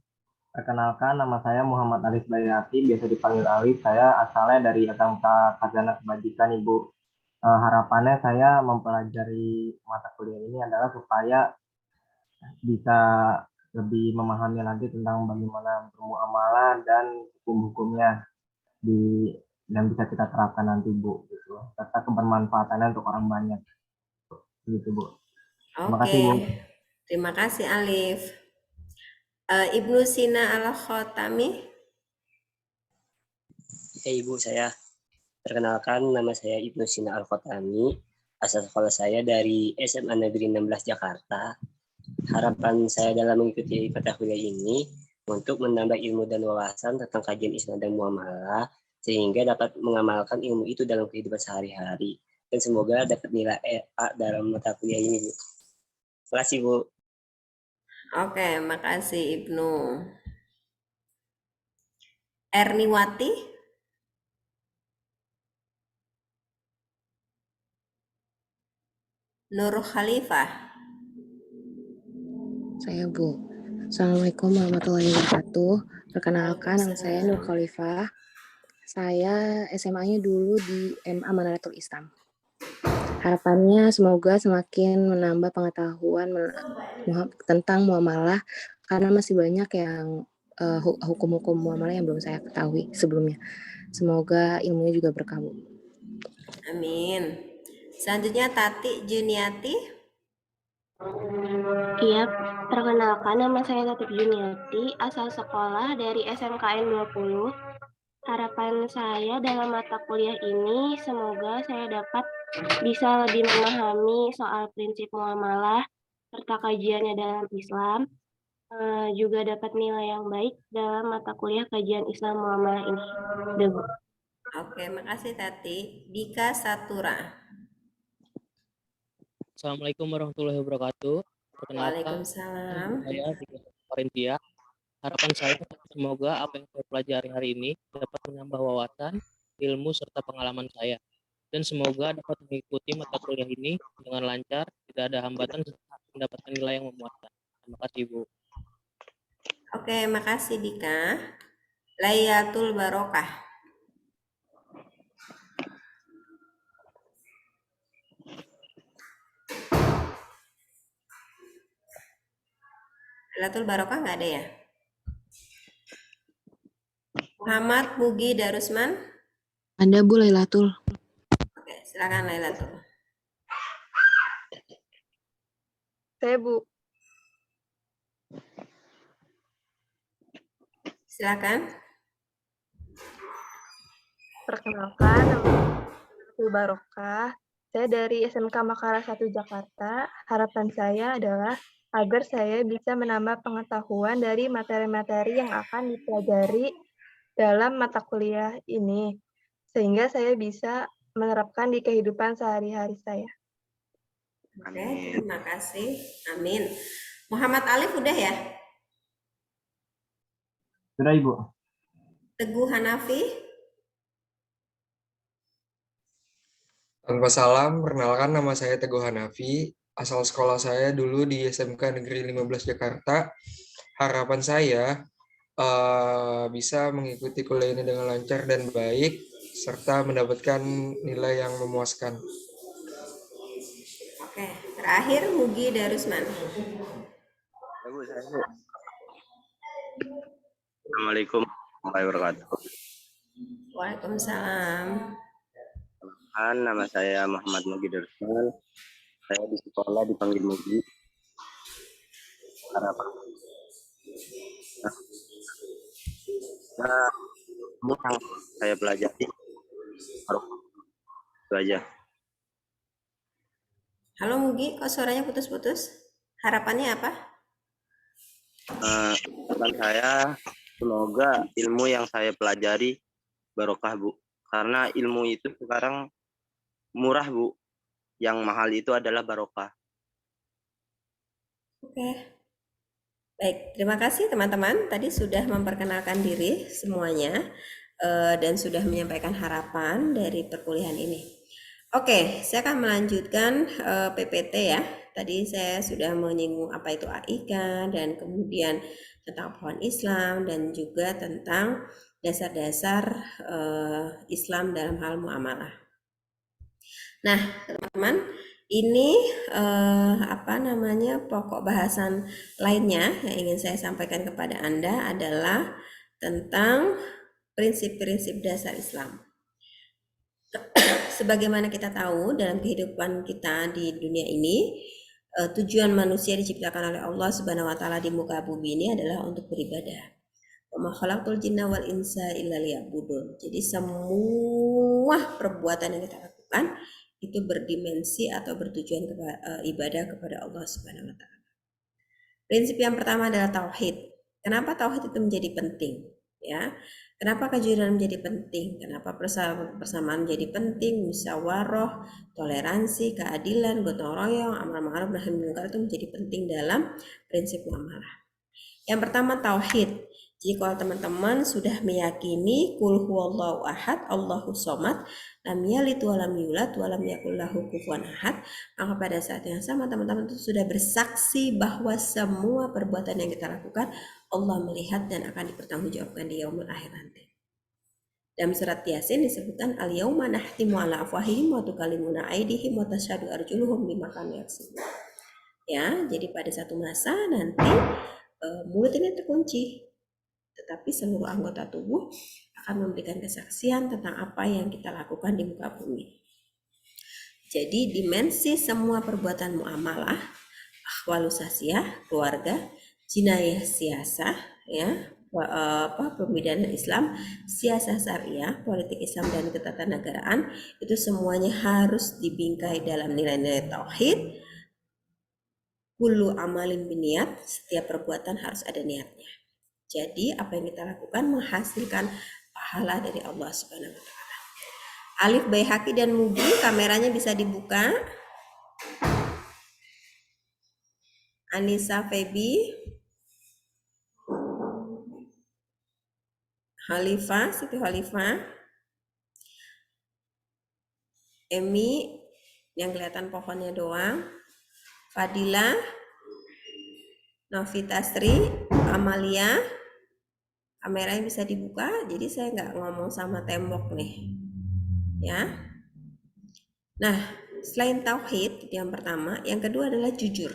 Perkenalkan, nama saya Muhammad Alif Baihaqi, biasa dipanggil Alif. Saya asalnya dari SMK Khazanah Kebajikan, Ibu. Harapannya saya mempelajari mata kuliah ini adalah supaya bisa lebih memahami lagi tentang bagaimana bermuamalah dan hukum-hukumnya dan bisa kita terapkan nanti, Bu, gitu. Serta kebermanfaatannya untuk orang banyak, gitu, Bu. Terima kasih, Bu. Terima kasih Alif. Ibnu Sina Al-Khotami. Ibu, saya perkenalkan, nama saya Ibnu Sina Al-Khotami. Asal sekolah saya dari SMA Negeri 16 Jakarta. Harapan saya dalam mengikuti mata kuliah ini untuk menambah ilmu dan wawasan tentang kajian Islam dan muamalah sehingga dapat mengamalkan ilmu itu dalam kehidupan sehari-hari. Dan semoga dapat nilai A dalam mata kuliah ini, Bu. Terima kasih, Bu. Oke, makasih Ibnu. Erniwati. Nur Khalifah. Saya, Bu. Assalamualaikum warahmatullahi wabarakatuh. Perkenalkan, nama saya Nur Khalifah. Saya SMA-nya dulu di MA Manaratul Islam. Harapannya semoga semakin menambah pengetahuan tentang muamalah karena masih banyak yang hukum-hukum muamalah yang belum saya ketahui sebelumnya. Semoga ilmunya juga berkah, Bu. Amin. Selanjutnya Tati Juniati. Iya, perkenalkan nama saya Tati Juniati, asal sekolah dari SMKN 20. Harapan saya dalam mata kuliah ini semoga saya dapat bisa lebih memahami soal prinsip muamalah serta kajiannya dalam Islam, juga dapat nilai yang baik dalam mata kuliah kajian Islam muamalah ini. Oke, makasih Tati. Dika Satura. Assalamualaikum warahmatullahi wabarakatuh. Perkenalkan, Waalaikumsalam. saya Dika Farintia. Harapan saya semoga apa yang saya pelajari hari ini dapat menambah wawasan, ilmu, serta pengalaman saya. Dan semoga dapat mengikuti mata kuliah ini dengan lancar, tidak ada hambatan, serta mendapatkan nilai yang memuaskan. Terima kasih, Bu. Oke, makasih Dika. Layatul Barokah. Layatul Barokah nggak ada ya? Muhammad Mugi Darusman. Ada, Bu, Lailatul. Oke, silakan Lailatul. Saya, Bu. Silakan. Perkenalkan, nama saya Barokah. Saya dari SMK Makara 1 Jakarta. Harapan saya adalah agar saya bisa menambah pengetahuan dari materi-materi yang akan dipelajari dalam mata kuliah ini, sehingga saya bisa menerapkan di kehidupan sehari-hari saya. Oke, terima kasih. Amin. Muhammad Alif udah ya? Sudah, Ibu. Teguh Hanafi. Tanpa salam, perkenalkan nama saya Teguh Hanafi. Asal sekolah saya dulu di SMK Negeri 15 Jakarta. Harapan saya bisa mengikuti kuliah ini dengan lancar dan baik, serta mendapatkan nilai yang memuaskan. Oke, terakhir Mugi Darusman. Bu, saya, Bu. Assalamualaikum warahmatullahi wabarakatuh. Waalaikumsalam. Nama saya Muhammad Mugi Darusman. Saya di sekolah dipanggil Mugi. Harapan yang saya pelajari itu aja. Halo Mugi, kok suaranya putus-putus? Harapannya apa? Harapan saya semoga ilmu yang saya pelajari barokah, Bu. Karena ilmu itu sekarang murah, Bu. Yang mahal itu adalah barokah. Oke. Baik, terima kasih teman-teman. Tadi sudah memperkenalkan diri semuanya dan sudah menyampaikan harapan dari perkuliahan ini. Oke, saya akan melanjutkan PPT ya. Tadi saya sudah menyinggung apa itu AIK dan kemudian tentang pohon Islam dan juga tentang dasar-dasar Islam dalam hal muamalah. Nah, teman-teman, ini pokok bahasan lainnya yang ingin saya sampaikan kepada Anda adalah tentang prinsip-prinsip dasar Islam. Sebagaimana kita tahu dalam kehidupan kita di dunia ini, tujuan manusia diciptakan oleh Allah Subhanahu wa taala di muka bumi ini adalah untuk beribadah. Wa ma khalaqtul jinna wal insa illa liya'budun. Jadi semua perbuatan yang kita lakukan itu berdimensi atau bertujuan ibadah kepada Allah Subhanahu wa taala. Prinsip yang pertama adalah tauhid. Kenapa tauhid itu menjadi penting? Ya. Kenapa kejujuran menjadi penting? Kenapa persamaan menjadi penting? Musyawarah, toleransi, keadilan, gotong royong, amar ma'ruf nahi munkar itu menjadi penting dalam prinsip muamalah. Yang pertama tauhid. Jadi kalau teman-teman sudah meyakini kul huwallahu ahad, Allahu somad, lam yalid wa lam yulad wa lam yakul lahu kufuwan ahad, maka pada saat yang sama teman-teman itu sudah bersaksi bahwa semua perbuatan yang kita lakukan Allah melihat dan akan dipertanggungjawabkan di yaumul akhir nanti. Dalam surat Yasin disebutkan al-yauma nahtimu ala afwahihim wa tukallimuna aydihim wa tashhadu arjuluhum bima kanu yaksibun. Ya, jadi pada satu masa nanti mulut ini terkunci, tetapi seluruh anggota tubuh akan memberikan kesaksian tentang apa yang kita lakukan di muka bumi. Jadi dimensi semua perbuatan muamalah, ahwalus sasiah, keluarga, jinayah siasah, ya, pemidanaan Islam, siasah syariah, politik Islam dan ketatanegaraan, itu semuanya harus dibingkai dalam nilai-nilai tauhid. Kullu amalin biniat, setiap perbuatan harus ada niatnya. Jadi apa yang kita lakukan menghasilkan pahala dari Allah Subhanahu wa taala. Alif Baihaqi dan Mudi, kameranya bisa dibuka. Anissa Febi, Khalifah, Siti Khalifah, Emi yang kelihatan pohonnya doang, Fadila, Novitasri, Amalia, kameranya bisa dibuka, jadi saya nggak ngomong sama tembok nih, ya. Nah, selain tauhid yang pertama, yang kedua adalah jujur.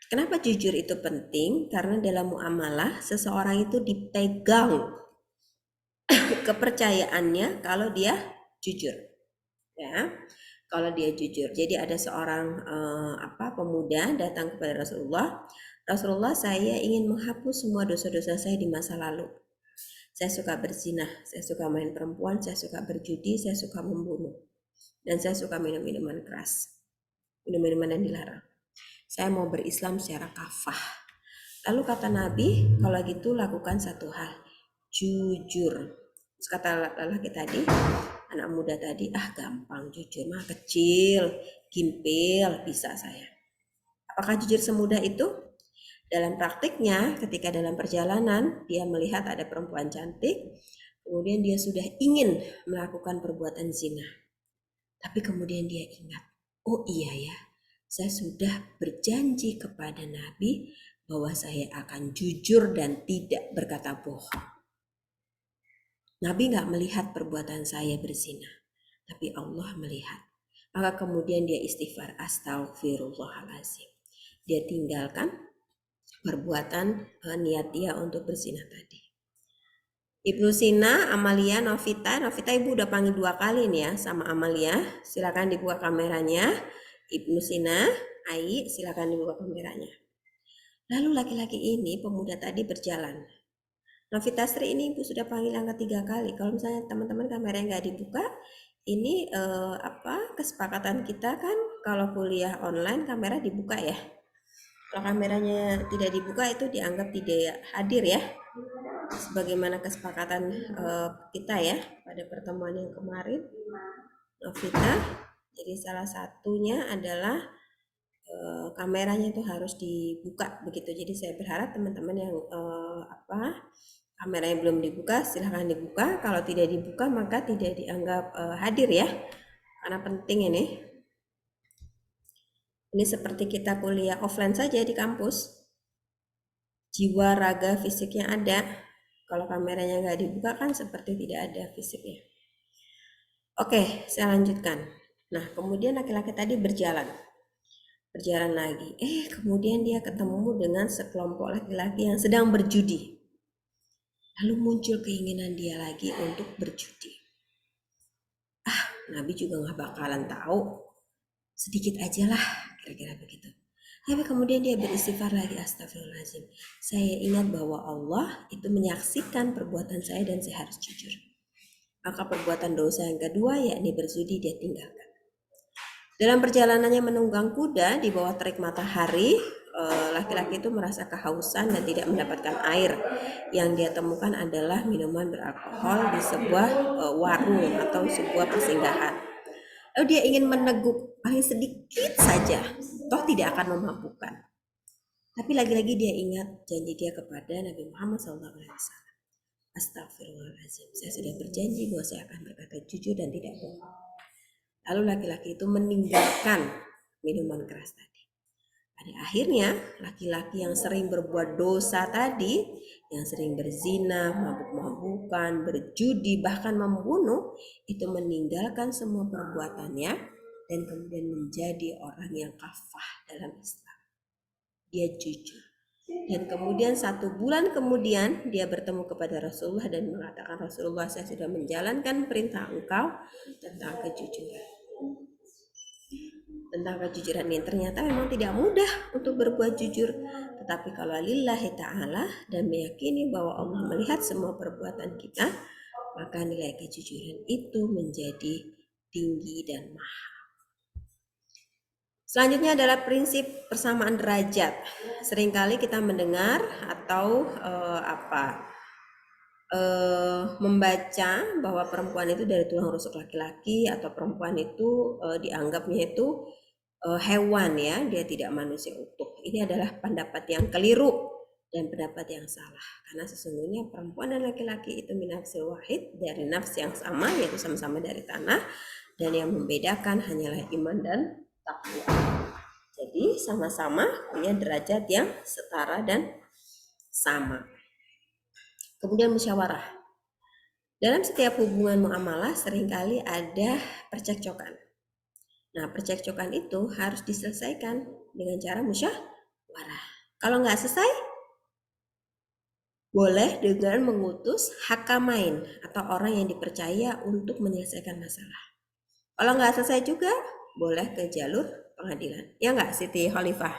Kenapa jujur itu penting? Karena dalam muamalah seseorang itu dipegang kepercayaannya kalau dia jujur, ya. Kalau dia jujur. Jadi ada seorang pemuda datang kepada Rasulullah. Rasulullah, saya ingin menghapus semua dosa-dosa saya di masa lalu. Saya suka berzina, saya suka main perempuan, saya suka berjudi, saya suka membunuh, dan saya suka minum minuman keras, minum-minuman yang dilarang. Saya mau berislam secara kafah. Lalu kata Nabi, kalau gitu lakukan satu hal, jujur. Terus kata lelaki tadi, anak muda tadi, gampang, jujur mah kecil, gimpil, bisa saya. Apakah jujur semudah itu? Dalam praktiknya, ketika dalam perjalanan dia melihat ada perempuan cantik, kemudian dia sudah ingin melakukan perbuatan zina. Tapi kemudian dia ingat, oh iya ya, saya sudah berjanji kepada Nabi bahwa saya akan jujur dan tidak berkata bohong. Nabi nggak melihat perbuatan saya berzina, tapi Allah melihat. Maka kemudian dia istighfar, astagfirullahaladzim. Dia tinggalkan perbuatan niat dia untuk berzina tadi. Ibnu Sina, Amalia, Novita. Novita ibu udah panggil 2 kali nih ya sama Amalia. Silakan dibuka kameranya. Ibnu Sina, Ai, silakan dibuka kameranya. Lalu laki-laki ini, pemuda tadi berjalan. Novita Sri ini ibu sudah panggil yang ketiga kali. Kalau misalnya teman-teman kameranya nggak dibuka, ini kesepakatan kita kan kalau kuliah online kamera dibuka ya. Kalau kameranya tidak dibuka itu dianggap tidak hadir ya. Sebagaimana kesepakatan kita ya pada pertemuan yang kemarin, Novita. Jadi salah satunya adalah kameranya itu harus dibuka begitu. Jadi saya berharap teman-teman yang kameranya belum dibuka silahkan dibuka. Kalau tidak dibuka maka tidak dianggap hadir ya, karena penting ini. Ini seperti kita kuliah offline saja di kampus. Jiwa, raga, fisiknya ada. Kalau kameranya nggak dibuka kan seperti tidak ada fisiknya. Oke, saya lanjutkan. Nah, kemudian laki-laki tadi berjalan lagi. Kemudian dia ketemu dengan sekelompok laki-laki yang sedang berjudi. Lalu muncul keinginan dia lagi untuk berjudi. Nabi juga nggak bakalan tahu. Sedikit aja lah, kira-kira begitu. Tapi kemudian dia beristighfar lagi, astagfirullahaladzim. Saya ingat bahwa Allah itu menyaksikan perbuatan saya dan saya harus jujur. Maka perbuatan dosa yang kedua yakni berzudi dia tinggalkan. Dalam perjalanannya menunggang kuda di bawah terik matahari, laki-laki itu merasa kehausan dan tidak mendapatkan air. Yang dia temukan adalah minuman beralkohol di sebuah warung atau sebuah persinggahan. Lalu dia ingin meneguk paling sedikit saja, toh tidak akan memabukkan. Tapi lagi-lagi dia ingat janji dia kepada Nabi Muhammad SAW. Astagfirullahaladzim, saya sudah berjanji bahwa saya akan berkata jujur dan tidak bohong. Lalu laki-laki itu meninggalkan minuman keras tadi. Pada akhirnya laki-laki yang sering berbuat dosa tadi, yang sering berzina, mabuk-mabukan, berjudi, bahkan membunuh, itu meninggalkan semua perbuatannya dan kemudian menjadi orang yang kafah dalam Islam. Dia jujur. Dan kemudian 1 bulan kemudian dia bertemu kepada Rasulullah dan mengatakan, Rasulullah, saya sudah menjalankan perintah engkau tentang kejujuran. Tentang kejujuran ini ternyata memang tidak mudah untuk berbuat jujur, tetapi kalau lillahi ta'ala dan meyakini bahwa Allah melihat semua perbuatan kita, maka nilai kejujuran itu menjadi tinggi dan mahal. Selanjutnya adalah prinsip persamaan derajat. Seringkali kita mendengar atau membaca bahwa perempuan itu dari tulang rusuk laki-laki, atau perempuan itu dianggapnya itu hewan ya, dia tidak manusia utuh. Ini adalah pendapat yang keliru dan pendapat yang salah, karena sesungguhnya perempuan dan laki-laki itu min nafsil wahid, dari nafs yang sama, yaitu sama-sama dari tanah, dan yang membedakan hanyalah iman dan takwa. Jadi sama-sama punya derajat yang setara dan sama. Kemudian musyawarah. Dalam setiap hubungan muamalah seringkali ada percekcokan. Nah, percekcokan itu harus diselesaikan dengan cara musyawarah. Kalau nggak selesai, boleh dengan mengutus hakamain atau orang yang dipercaya untuk menyelesaikan masalah. Kalau nggak selesai juga, boleh ke jalur pengadilan. Ya nggak, Siti Khalifah?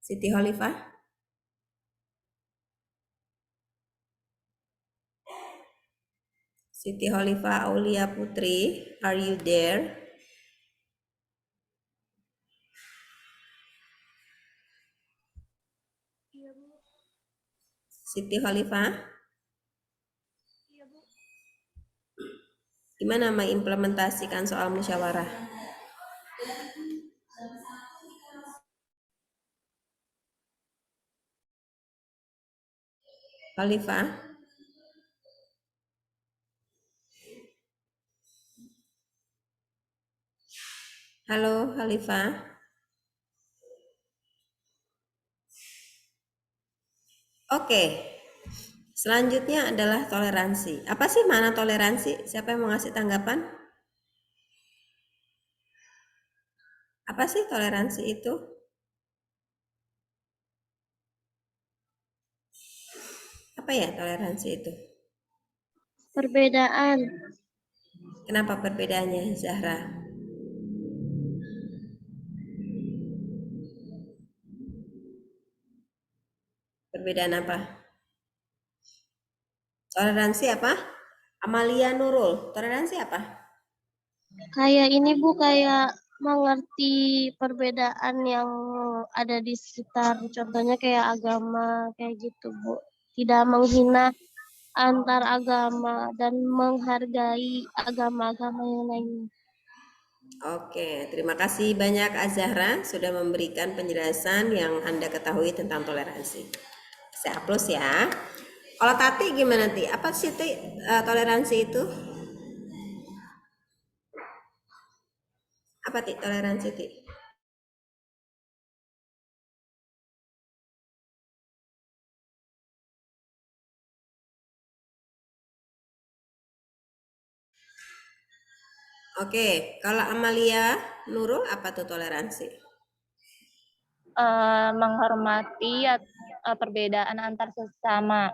Siti Khalifah? Siti Khalifah Aulia Putri, are you there? Siti Khalifah? Gimana mengimplementasikan soal musyawarah? Khalifah? Halo Khalifah? Oke. Selanjutnya adalah toleransi. Apa sih makna toleransi? Siapa yang mau ngasih tanggapan? Apa sih toleransi itu? Apa ya toleransi itu? Perbedaan. Kenapa perbedaannya, Zahra? Perbedaan apa? Toleransi apa? Amalia Nurul, toleransi apa? Kayak ini Bu, kayak mengerti perbedaan yang ada di sekitar, contohnya kayak agama, kayak gitu, Bu. Tidak menghina antar agama dan menghargai agama-agama yang lainnya. Oke, terima kasih banyak Azahra sudah memberikan penjelasan yang Anda ketahui tentang toleransi. Saya hapus ya. Kalau Tati gimana Ti? Apa sih Ti toleransi itu? Apa Ti toleransi Ti? Oke, kalau Amalia Nurul apa tuh toleransi? Menghormati perbedaan antar sesama.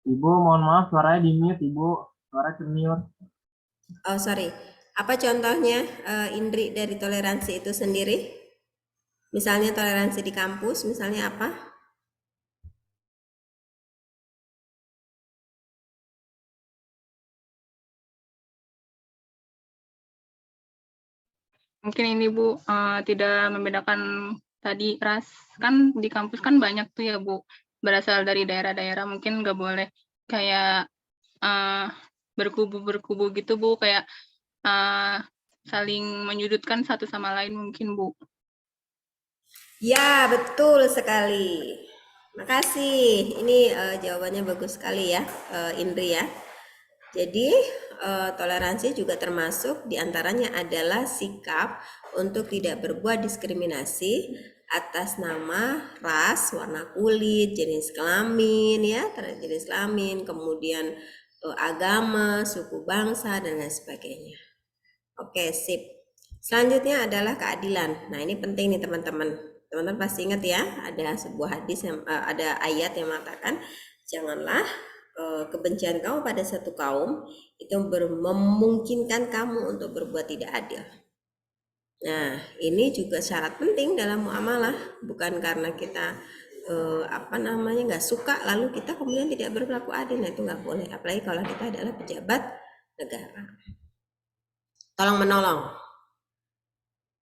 Ibu, mohon maaf suaranya di mute, Ibu. Suara termute. Oh sorry, apa contohnya Indri dari toleransi itu sendiri? Misalnya toleransi di kampus, misalnya apa? Mungkin ini Bu, tidak membedakan tadi ras, kan di kampus kan banyak tuh ya Bu, berasal dari daerah-daerah, mungkin nggak boleh kayak berkubu-berkubu gitu Bu, kayak saling menyudutkan satu sama lain mungkin Bu. Ya, betul sekali. Makasih. Ini jawabannya bagus sekali ya, Indri ya. Jadi, toleransi juga termasuk diantaranya adalah sikap untuk tidak berbuat diskriminasi atas nama ras, warna kulit, jenis kelamin ya, jenis kelamin, kemudian agama, suku bangsa dan lain sebagainya. Oke, sip. Selanjutnya adalah keadilan. Nah, ini penting nih teman-teman. Teman-teman pasti ingat ya, ada sebuah hadis yang ada ayat yang mengatakan janganlah kebencian kamu pada satu kaum itu memungkinkan kamu untuk berbuat tidak adil. Nah, ini juga syarat penting dalam muamalah, bukan karena kita nggak suka lalu kita kemudian tidak berperilaku adil. Nah, itu nggak boleh, apalagi kalau kita adalah pejabat negara. Tolong menolong.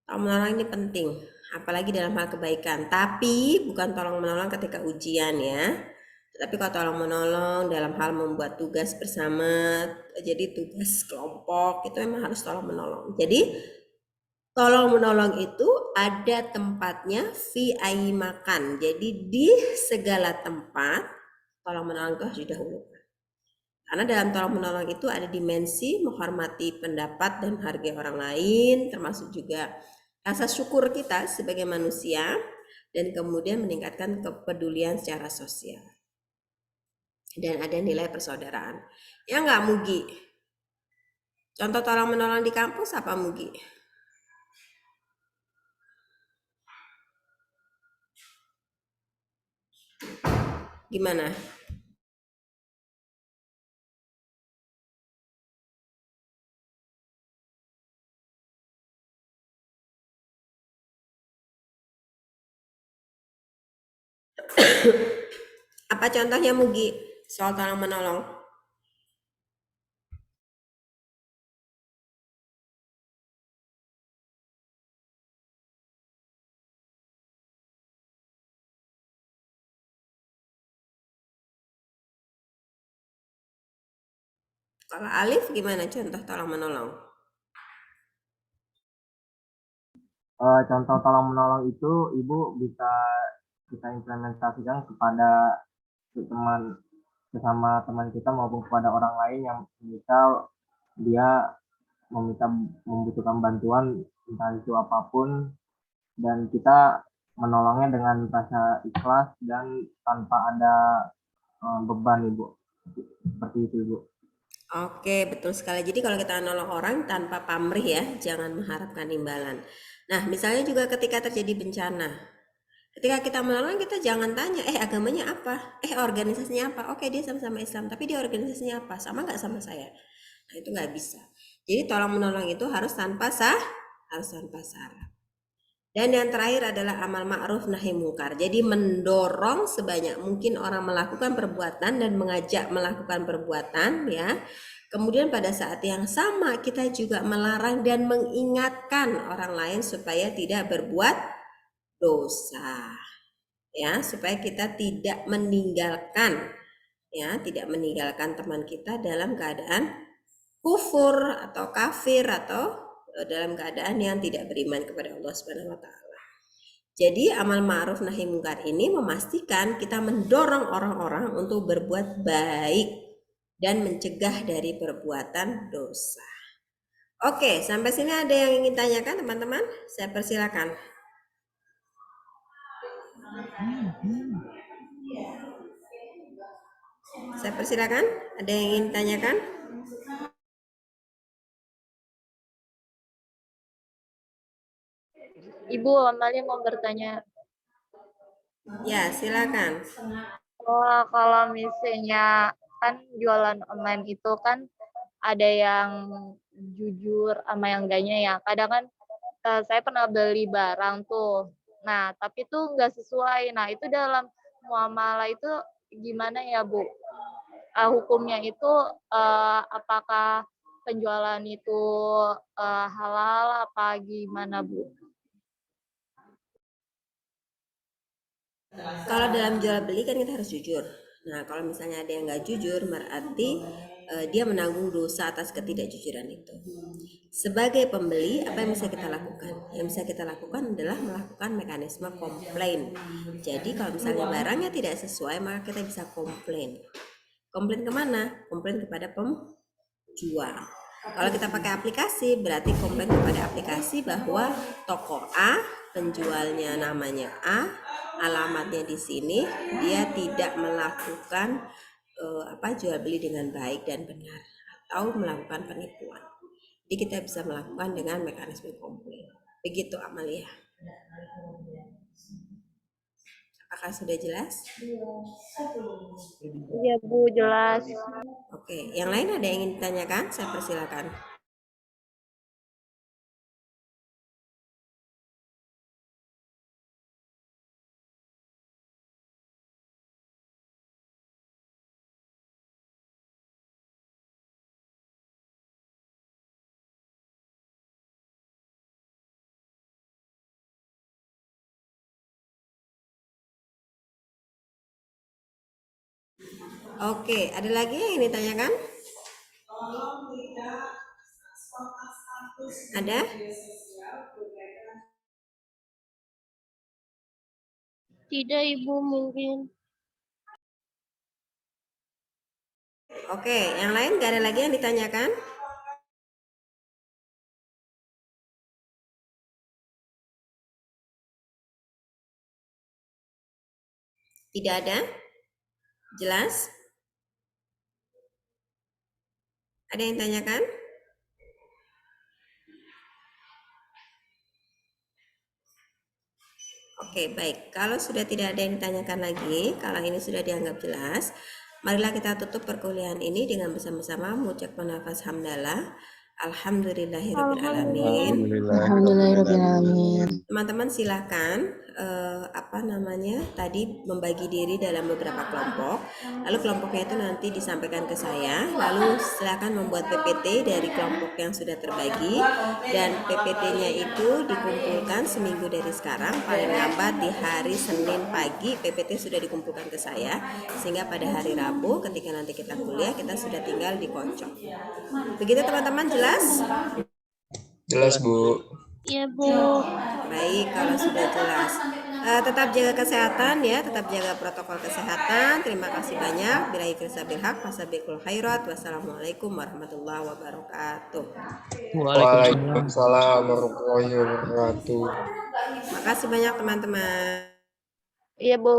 Tolong menolong ini penting, apalagi dalam hal kebaikan. Tapi bukan tolong menolong ketika ujian ya. Tapi kalau tolong menolong dalam hal membuat tugas bersama, jadi tugas kelompok itu memang harus tolong menolong. Jadi tolong menolong itu ada tempatnya fi ai makan. Jadi di segala tempat tolong menolong itu harus didahulukan. Karena dalam tolong menolong itu ada dimensi menghormati pendapat dan harga orang lain, termasuk juga rasa syukur kita sebagai manusia dan kemudian meningkatkan kepedulian secara sosial. Dan ada nilai persaudaraan. Ya enggak Mugi? Contoh tolong menolong di kampus apa Mugi? Gimana? Apa contohnya Mugi soal tolong menolong? Kalau Alif gimana contoh tolong menolong? Contoh tolong menolong itu Ibu bisa kita implementasikan kepada teman sesama teman kita maupun kepada orang lain yang misal dia membutuhkan bantuan entah itu apapun dan kita menolongnya dengan rasa ikhlas dan tanpa ada beban Ibu. Seperti itu Ibu. Oke, betul sekali. Jadi kalau kita nolong orang tanpa pamrih ya, jangan mengharapkan imbalan. Nah, misalnya juga ketika terjadi bencana. Ketika kita menolong, kita jangan tanya, agamanya apa? Organisasinya apa? Oke, dia sama-sama Islam, tapi dia organisasinya apa? Sama nggak sama saya? Nah, itu nggak bisa. Jadi tolong menolong itu harus tanpa syarat. Dan yang terakhir adalah amal ma'ruf nahi mungkar. Jadi mendorong sebanyak mungkin orang melakukan perbuatan dan mengajak melakukan perbuatan, ya. Kemudian pada saat yang sama kita juga melarang dan mengingatkan orang lain supaya tidak berbuat dosa. Ya, supaya kita tidak meninggalkan teman kita dalam keadaan kufur atau kafir atau dalam keadaan yang tidak beriman kepada Allah Subhanahu wa taala. Jadi amal ma'ruf nahi mungkar ini memastikan kita mendorong orang-orang untuk berbuat baik dan mencegah dari perbuatan dosa. Oke, sampai sini ada yang ingin tanyakan teman-teman? Saya persilakan. Saya persilakan, ada yang ingin tanyakan? Ibu, Amalia mau bertanya. Ya, silakan. Kalau misalnya kan jualan online itu kan ada yang jujur sama yang enggaknya ya. Kadang kan saya pernah beli barang tuh. Nah, tapi tuh nggak sesuai. Nah, itu dalam muamalah itu gimana ya, Bu? Hukumnya itu apakah penjualan itu halal apa gimana, Bu? Kalau dalam jual beli kan kita harus jujur. Nah, kalau misalnya ada yang nggak jujur, berarti dia menanggung dosa atas ketidakjujuran itu. Sebagai pembeli, apa yang bisa kita lakukan? Yang bisa kita lakukan adalah melakukan mekanisme komplain. Jadi kalau misalnya barangnya tidak sesuai, maka kita bisa komplain. Komplain kemana? Komplain kepada penjual. Kalau kita pakai aplikasi, berarti komplain kepada aplikasi bahwa toko A, penjualnya namanya A, alamatnya di sini, dia tidak melakukan jual beli dengan baik dan benar atau melakukan penipuan. Jadi kita bisa melakukan dengan mekanisme komplain. Begitu Amalia. Apakah sudah jelas? Iya Bu, jelas. Oke, yang lain ada yang ingin ditanyakan? Saya persilakan. Oke, ada lagi yang ingin ditanyakan? Ada? Tidak, Ibu, mungkin. Oke, yang lain nggak ada lagi yang ditanyakan? Tidak ada? Jelas? Ada yang tanyakan? Oke, baik. Kalau sudah tidak ada yang ditanyakan lagi, kalau ini sudah dianggap jelas, marilah kita tutup perkuliahan ini dengan bersama-sama mengucapkan nafas hamdalah. Alhamdulillahirrabbilalamin. Alhamdulillahirrahmanirrahim. Teman-teman silakan tadi membagi diri dalam beberapa kelompok. Lalu kelompoknya itu nanti disampaikan ke saya. Lalu silakan membuat PPT dari kelompok yang sudah terbagi, dan PPT-nya itu dikumpulkan seminggu dari sekarang, paling lambat di hari Senin pagi PPT sudah dikumpulkan ke saya, sehingga pada hari Rabu ketika nanti kita kuliah kita sudah tinggal dikocok. Begitu teman-teman, jelas? Jelas Bu. Iya Bu. Baik, kalau sudah jelas. Tetap jaga kesehatan ya, tetap jaga protokol kesehatan. Terima kasih banyak. Billahi taufiq haq, fasabiqul khairat. Wassalamualaikum warahmatullahi wabarakatuh. Waalaikumsalam warahmatullahi wabarakatuh. Makasih banyak teman-teman. Iya Bu.